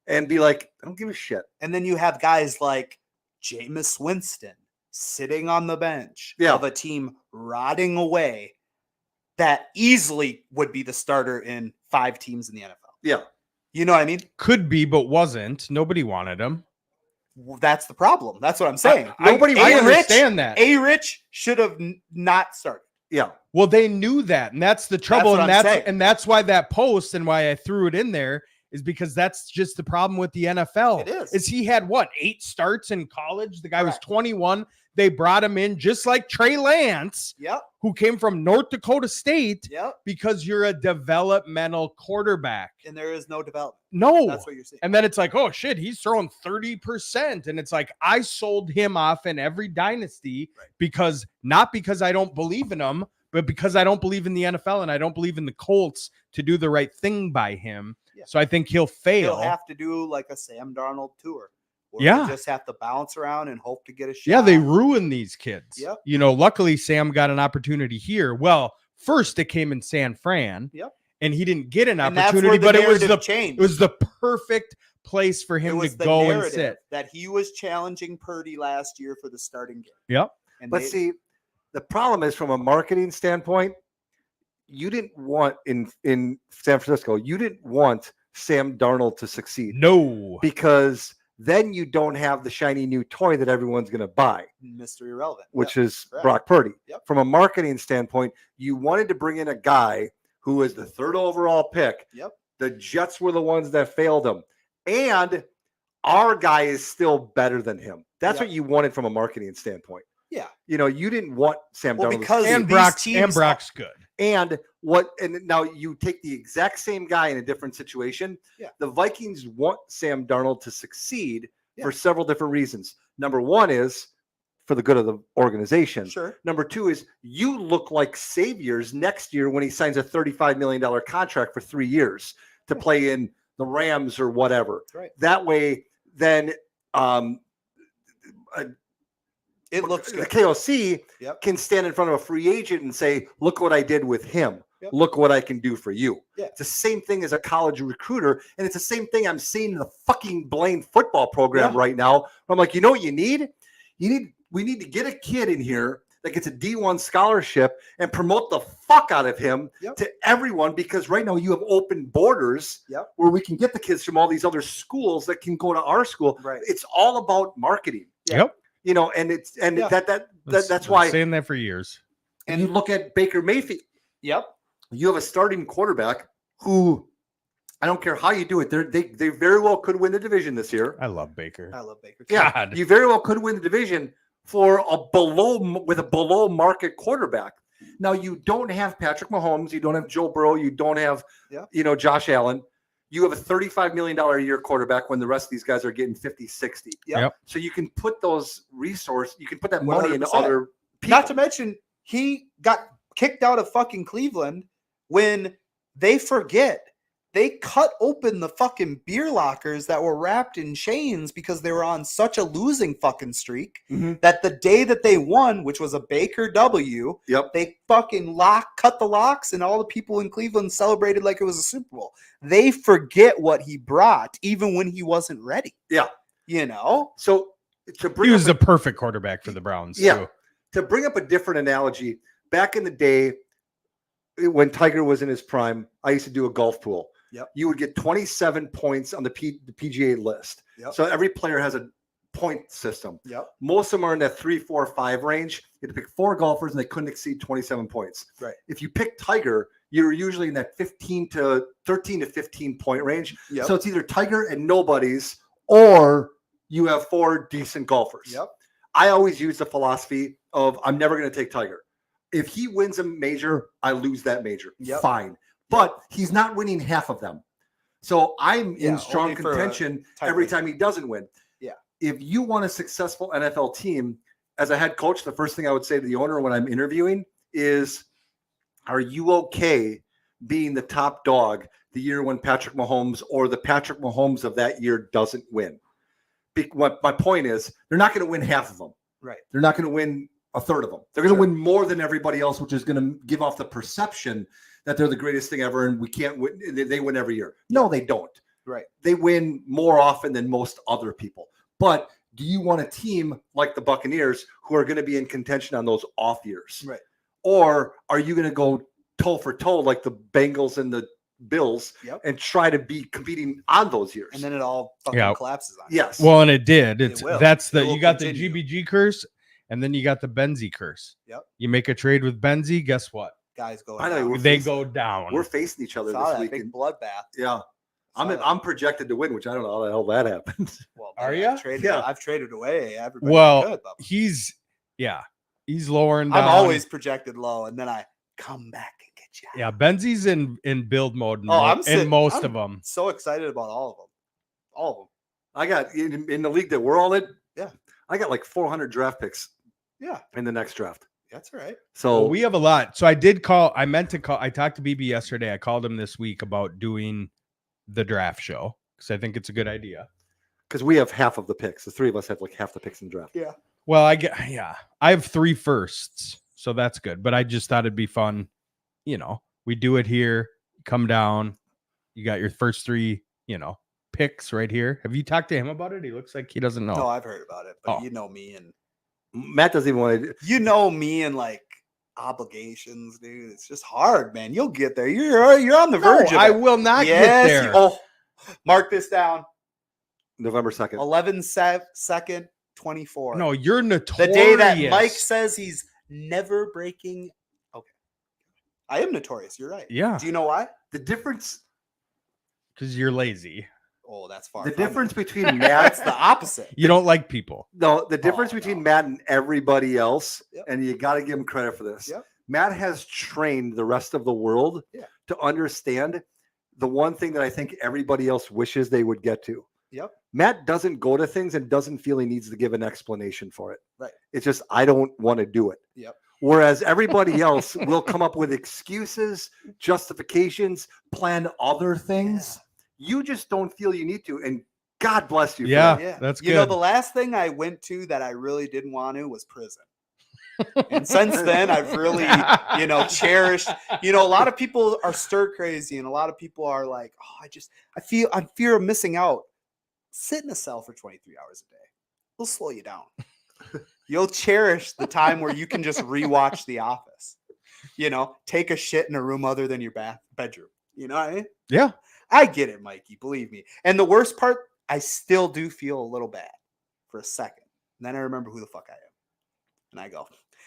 and be like, I don't give a shit. And then you have guys like Jameis Winston sitting on the bench of a team rotting away that easily would be the starter in 5 teams in the NFL. Yeah. You know what I mean? Could be, but wasn't. Nobody wanted him. That's the problem. That's what I'm saying. I understand that. A-Rich should have not started. Yeah. Well, they knew that, and that's the trouble. That's and that's why that post and why I threw it in there is because that's just the problem with the NFL. It is. He had 8 starts in college. The guy was 21. They brought him in just like Trey Lance, who came from North Dakota State, because you're a developmental quarterback. And there is no development. No. That's what you're saying. And then it's like, oh, shit, he's throwing 30%. And it's like, I sold him off in every dynasty not because I don't believe in him, but because I don't believe in the NFL and I don't believe in the Colts to do the right thing by him. Yeah. So I think he'll fail. He'll have to do like a Sam Darnold tour. You just have to bounce around and hope to get a shot. Yeah, they ruin these kids. Yep. Luckily Sam got an opportunity here. Well, first it came in San Fran. Yep. And he didn't get an opportunity, but it was the perfect place for him to go and sit. That he was challenging Purdy last year for the starting game. Yep. But see, the problem is from a marketing standpoint, you didn't want in San Francisco, you didn't want Sam Darnold to succeed. No, because then you don't have the shiny new toy that everyone's going to buy. Mr. Irrelevant. Which is Brock Purdy. Yep. From a marketing standpoint, you wanted to bring in a guy who was the 3rd overall pick. Yep. The Jets were the ones that failed him. And our guy is still better than him. That's what you wanted from a marketing standpoint. Yeah. You know, you didn't want Sam Darnold. Because and Brock's good. And now you take the exact same guy in a different situation. Yeah. The Vikings want Sam Darnold to succeed for several different reasons. Number one is for the good of the organization. Sure. Number two is you look like saviors next year when he signs a $35 million contract for 3 years to play in the Rams or whatever. Right. That way, then it looks good. The KOC can stand in front of a free agent and say, look what I did with him. Yep. Look what I can do for you. Yeah. It's the same thing as a college recruiter. And it's the same thing I'm seeing in the fucking Blaine football program right now. I'm like, you know what you need? We need to get a kid in here that gets a D1 scholarship and promote the fuck out of him to everyone, because right now you have open borders where we can get the kids from all these other schools that can go to our school. Right. It's all about marketing. Yep. You know, and that's why saying that for years. And you look at Baker Mayfield. Yep. You have a starting quarterback who, I don't care how you do it, they very well could win the tdivision this year. I love Baker. I love Baker. Yeah, God. you very well could win the division with a below market quarterback. Now you don't have Patrick Mahomes, you don't have Joe Burrow, you don't have Josh Allen. You have a $35 million a year quarterback when the rest of these guys are getting 50, 60. Yep. So you can put those resources, you can put that money into 100%. other people. Not to mention, he got kicked out of fucking Cleveland when they forget they cut open the fucking beer lockers that were wrapped in chains because they were on such a losing fucking streak that the day that they won, which was a Baker W, they fucking cut the locks, and all the people in Cleveland celebrated like it was a Super Bowl. They forget what he brought, even when he wasn't ready. Yeah. You know? So to bring He was the perfect quarterback for the Browns. Yeah. Too. To bring up a different analogy, back in the day when Tiger was in his prime, I used to do a golf pool. Yep. You would get 27 points on the PGA list. Yep. So every player has a point system. Yep. Most of them are in that 3, 4, 5 range. You had to pick 4 golfers and they couldn't exceed 27 points. Right. If you pick Tiger, you're usually in that 13 to 15 point range. Yep. So it's either Tiger and nobodies, or you have 4 decent golfers. Yep. I always use the philosophy of I'm never going to take Tiger. If he wins a major, I lose that major. Yep. Fine. But he's not winning half of them. So I'm in strong contention every time he doesn't win. Yeah. If you want a successful NFL team, as a head coach, the first thing I would say to the owner when I'm interviewing is, are you okay being the top dog the year when Patrick Mahomes or the Patrick Mahomes of that year doesn't win? My point is, they're not going to win half of them. Right. They're not going to win a third of them. They're going to win more than everybody else, which is going to give off the perception that they're the greatest thing ever and we can't win. They win every year. No, they don't. Right. They win more often than most other people. But do you want a team like the Buccaneers who are going to be in contention on those off years? Right. Or are you going to go toe for toe like the Bengals and the Bills and try to be competing on those years? And then it all fucking collapses on you. Yes. Well, and it did. will. You got the GBG curse, and then you got the Benzie curse. Yep. You make a trade with Benzie, guess what? Guys go. I know, They go down. We're facing each other Saw this that week. big bloodbath. Yeah. I'm projected to win, which I don't know how the hell that happens. Well, Are man, you? I've traded away everybody. Well, could, he's lowering down. I'm always projected low, and then I come back and get you. Yeah, Benzie's in build mode. I'm most of them. So excited about all of them. All of them. I got in the league that we're all in. Yeah. I got like 400 draft picks. Yeah. In the next draft. That's all right. So well, we have a lot. So I meant to call. I talked to BB yesterday. I called him this week about doing the draft show because I think it's a good idea. Because we have half of the picks. The three of us have like half the picks in the draft. Yeah. Well, I have 3 firsts, so that's good. But I just thought it'd be fun. You know, we do it here. Come down. You got your first 3. Picks right here. Have you talked to him about it? He looks like he doesn't know. No, I've heard about it, but you know me and Matt doesn't even want to. You know me and like obligations, dude. It's just hard, man. You'll get there. You're on the verge of it. I will not get there. Mark this down. November 2nd. 11/2nd, 24. No, you're notorious. The day that Mike says he's never breaking. Okay. I am notorious. You're right. Yeah. Do you know why? The difference. Because you're lazy. Oh, that's far. The from difference it. between That's Matt. the opposite. You don't like people. No, the difference Oh, between no. Matt and everybody else, Yep. and you got to give him credit for this. Yep. Matt has trained the rest of the world Yeah. to understand the one thing that I think everybody else wishes they would get to. Yep. Matt doesn't go to things and doesn't feel he needs to give an explanation for it. Right. It's just, I don't want to do it. Yep. Whereas everybody else will come up with excuses, justifications, plan other things. You just don't feel you need to. And God bless you. for Yeah, that. that's You know, good. the last thing I went to that I really didn't want to was prison. And since then, I've really, cherished. A lot of people are stir crazy, and a lot of people are like, "Oh, I fear of missing out." Sit in a cell for 23 hours a day. It'll slow you down. You'll cherish the time where you can just rewatch The Office. Take a shit in a room other than your bedroom. You know what I mean? Yeah. I get it, Mikey. Believe me. And the worst part, I still do feel a little bad for a second. And then I remember who the fuck I am. And I go,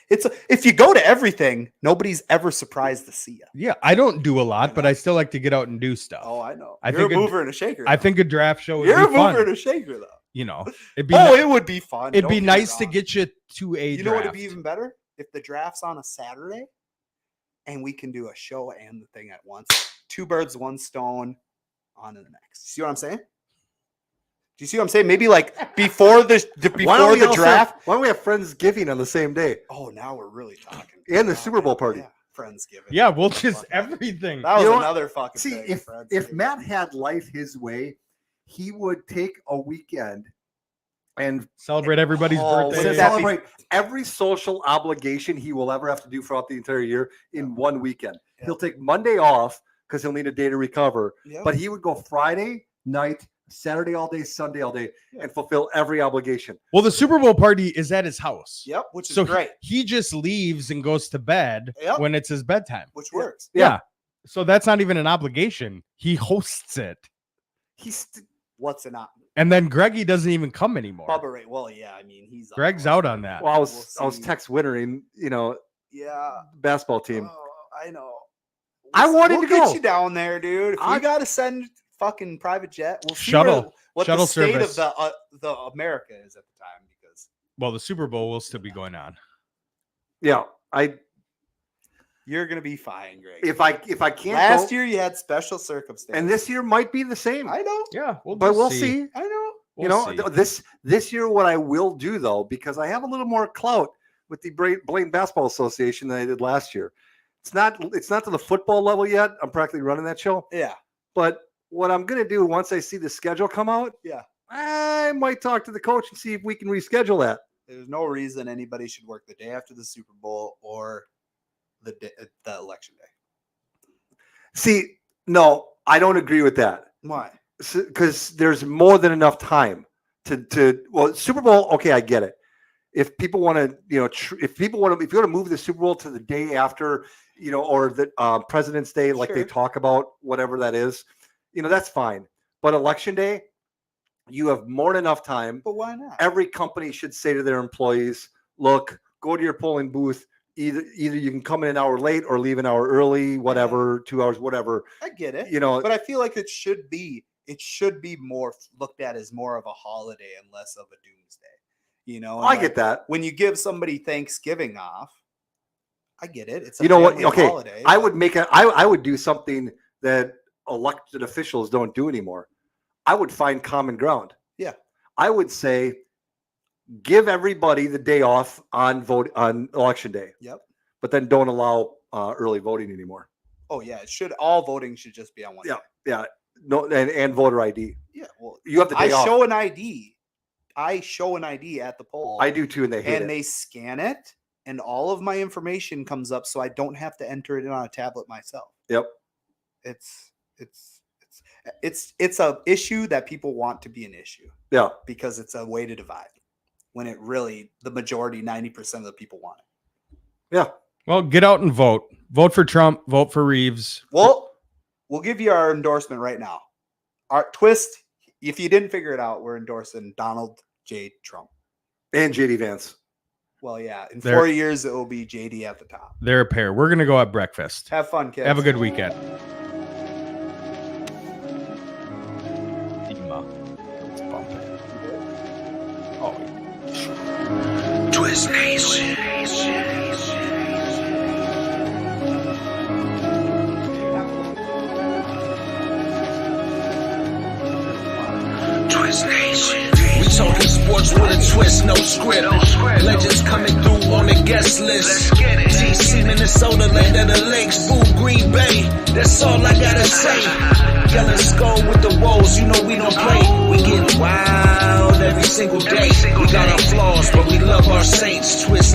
if you go to everything, nobody's ever surprised to see you. Yeah. I don't do a lot, but I still like to get out and do stuff. Oh, I know. I You're think a mover and a shaker. I think a draft show would you're a be fun. mover and a shaker, though. It'd be It would be fun. it'd Don't be get me nice to wrong. get you to a You know what would draft. be even better? If the draft's on a Saturday and we can do a show and the thing at once. 2 birds, 1 stone, on to the next. See what I'm saying? Do you see what I'm saying? Maybe like before the draft. Why don't we have Friendsgiving on the same day? Oh, now we're really talking. And the Oh, Super Bowl yeah, party. Yeah. Friendsgiving. Yeah, we'll just Fuck. everything. That was You know what? another fucking See, thing. if Friendsgiving. Matt had life his way, he would take a weekend and Celebrate everybody's Oh, birthday. wouldn't that be- celebrate every social obligation he will ever have to do throughout the entire year in one weekend. Yeah. He'll take Monday off because he'll need a day to recover, Yep. but he would go Friday night, Saturday all day, Sunday all day, Yeah. and fulfill every obligation. Well, the Super Bowl party is at his house. Yep, which is So great. he just leaves and goes to bed Yep. when it's his bedtime. Which works. Yeah. So that's not even an obligation. He hosts it. He's What's an op? And then Greggy doesn't even come anymore. Bubba Ray. Well, yeah, I mean, he's Greg's out on that. well, I We'll was see. text wintering, Yeah. basketball team. Oh, I know. I wanted to get go. you down there, dude. If we got to send fucking private jet, we'll see Shuttle. what Shuttle the state service. of the America is at the time, because Well, the Super Bowl will still be going on. Yeah, you're gonna be fine, Greg. if I can't Last go, year you had special circumstances, and this year might be the same. I know, Yeah, but we'll see. I know. We'll see. This year, what I will do though, because I have a little more clout with the Blaine Basketball Association than I did last year. It's not to the football level yet. I'm practically running that show. Yeah, But what I'm gonna do once I see the schedule come out, Yeah. I might talk to the coach and see if we can reschedule that. there's no reason anybody should work the day after the Super Bowl or the election day. See, no, I don't agree with that. Why? Because there's more than enough time to Super Bowl. Okay, I get it. If people want to, if you want to move the Super Bowl to the day after, or the President's Day, like they Sure. talk about, whatever that is, that's fine. But Election Day, you have more than enough time. But why not? Every company should say to their employees, look, go to your polling booth. Either you can come in an hour late or leave an hour early, whatever, 2 hours, whatever. I get it. But But I feel like it should be more looked at as more of a holiday and less of a doomsday. And I get that. when you give somebody Thanksgiving off, I get it. It's a You know what? family Okay, holiday. I would I would do something that elected officials don't do anymore. I would find common ground. Yeah. I would say give everybody the day off on election day. Yep. But then don't allow early voting anymore. Oh yeah, all voting should just be on one Yeah. day. Yeah. No, and voter ID. Yeah. Well, You have the day off. show an ID. I show an ID at the poll. I do too, and they hate it. They scan it, and all of my information comes up, so I don't have to enter it in on a tablet myself. Yep. It's a issue that people want to be an issue Yeah. because it's a way to divide. When it really, the majority, 90% of the people want it. Yeah. Well, get out and vote. Vote for Trump. Vote for Reeves. Well, we'll give you our endorsement right now. Our Twist, if you didn't figure it out, we're endorsing Donald J. Trump. And JD Vance. Well, yeah. In 4 years, it will be JD at the top. They're a pair. We're going to go at breakfast. Have fun, kids. Have a good weekend. Twist Nation. Twist Nation. We talking sports with a twist, no script. Legends coming through on the guest list. TC, Minnesota, land of the lakes. Boo, Green Bay. That's all I gotta say. Yelling skull with the woes, you know we don't play. We get wild every single day. We got our flaws, but we love our saints. Twist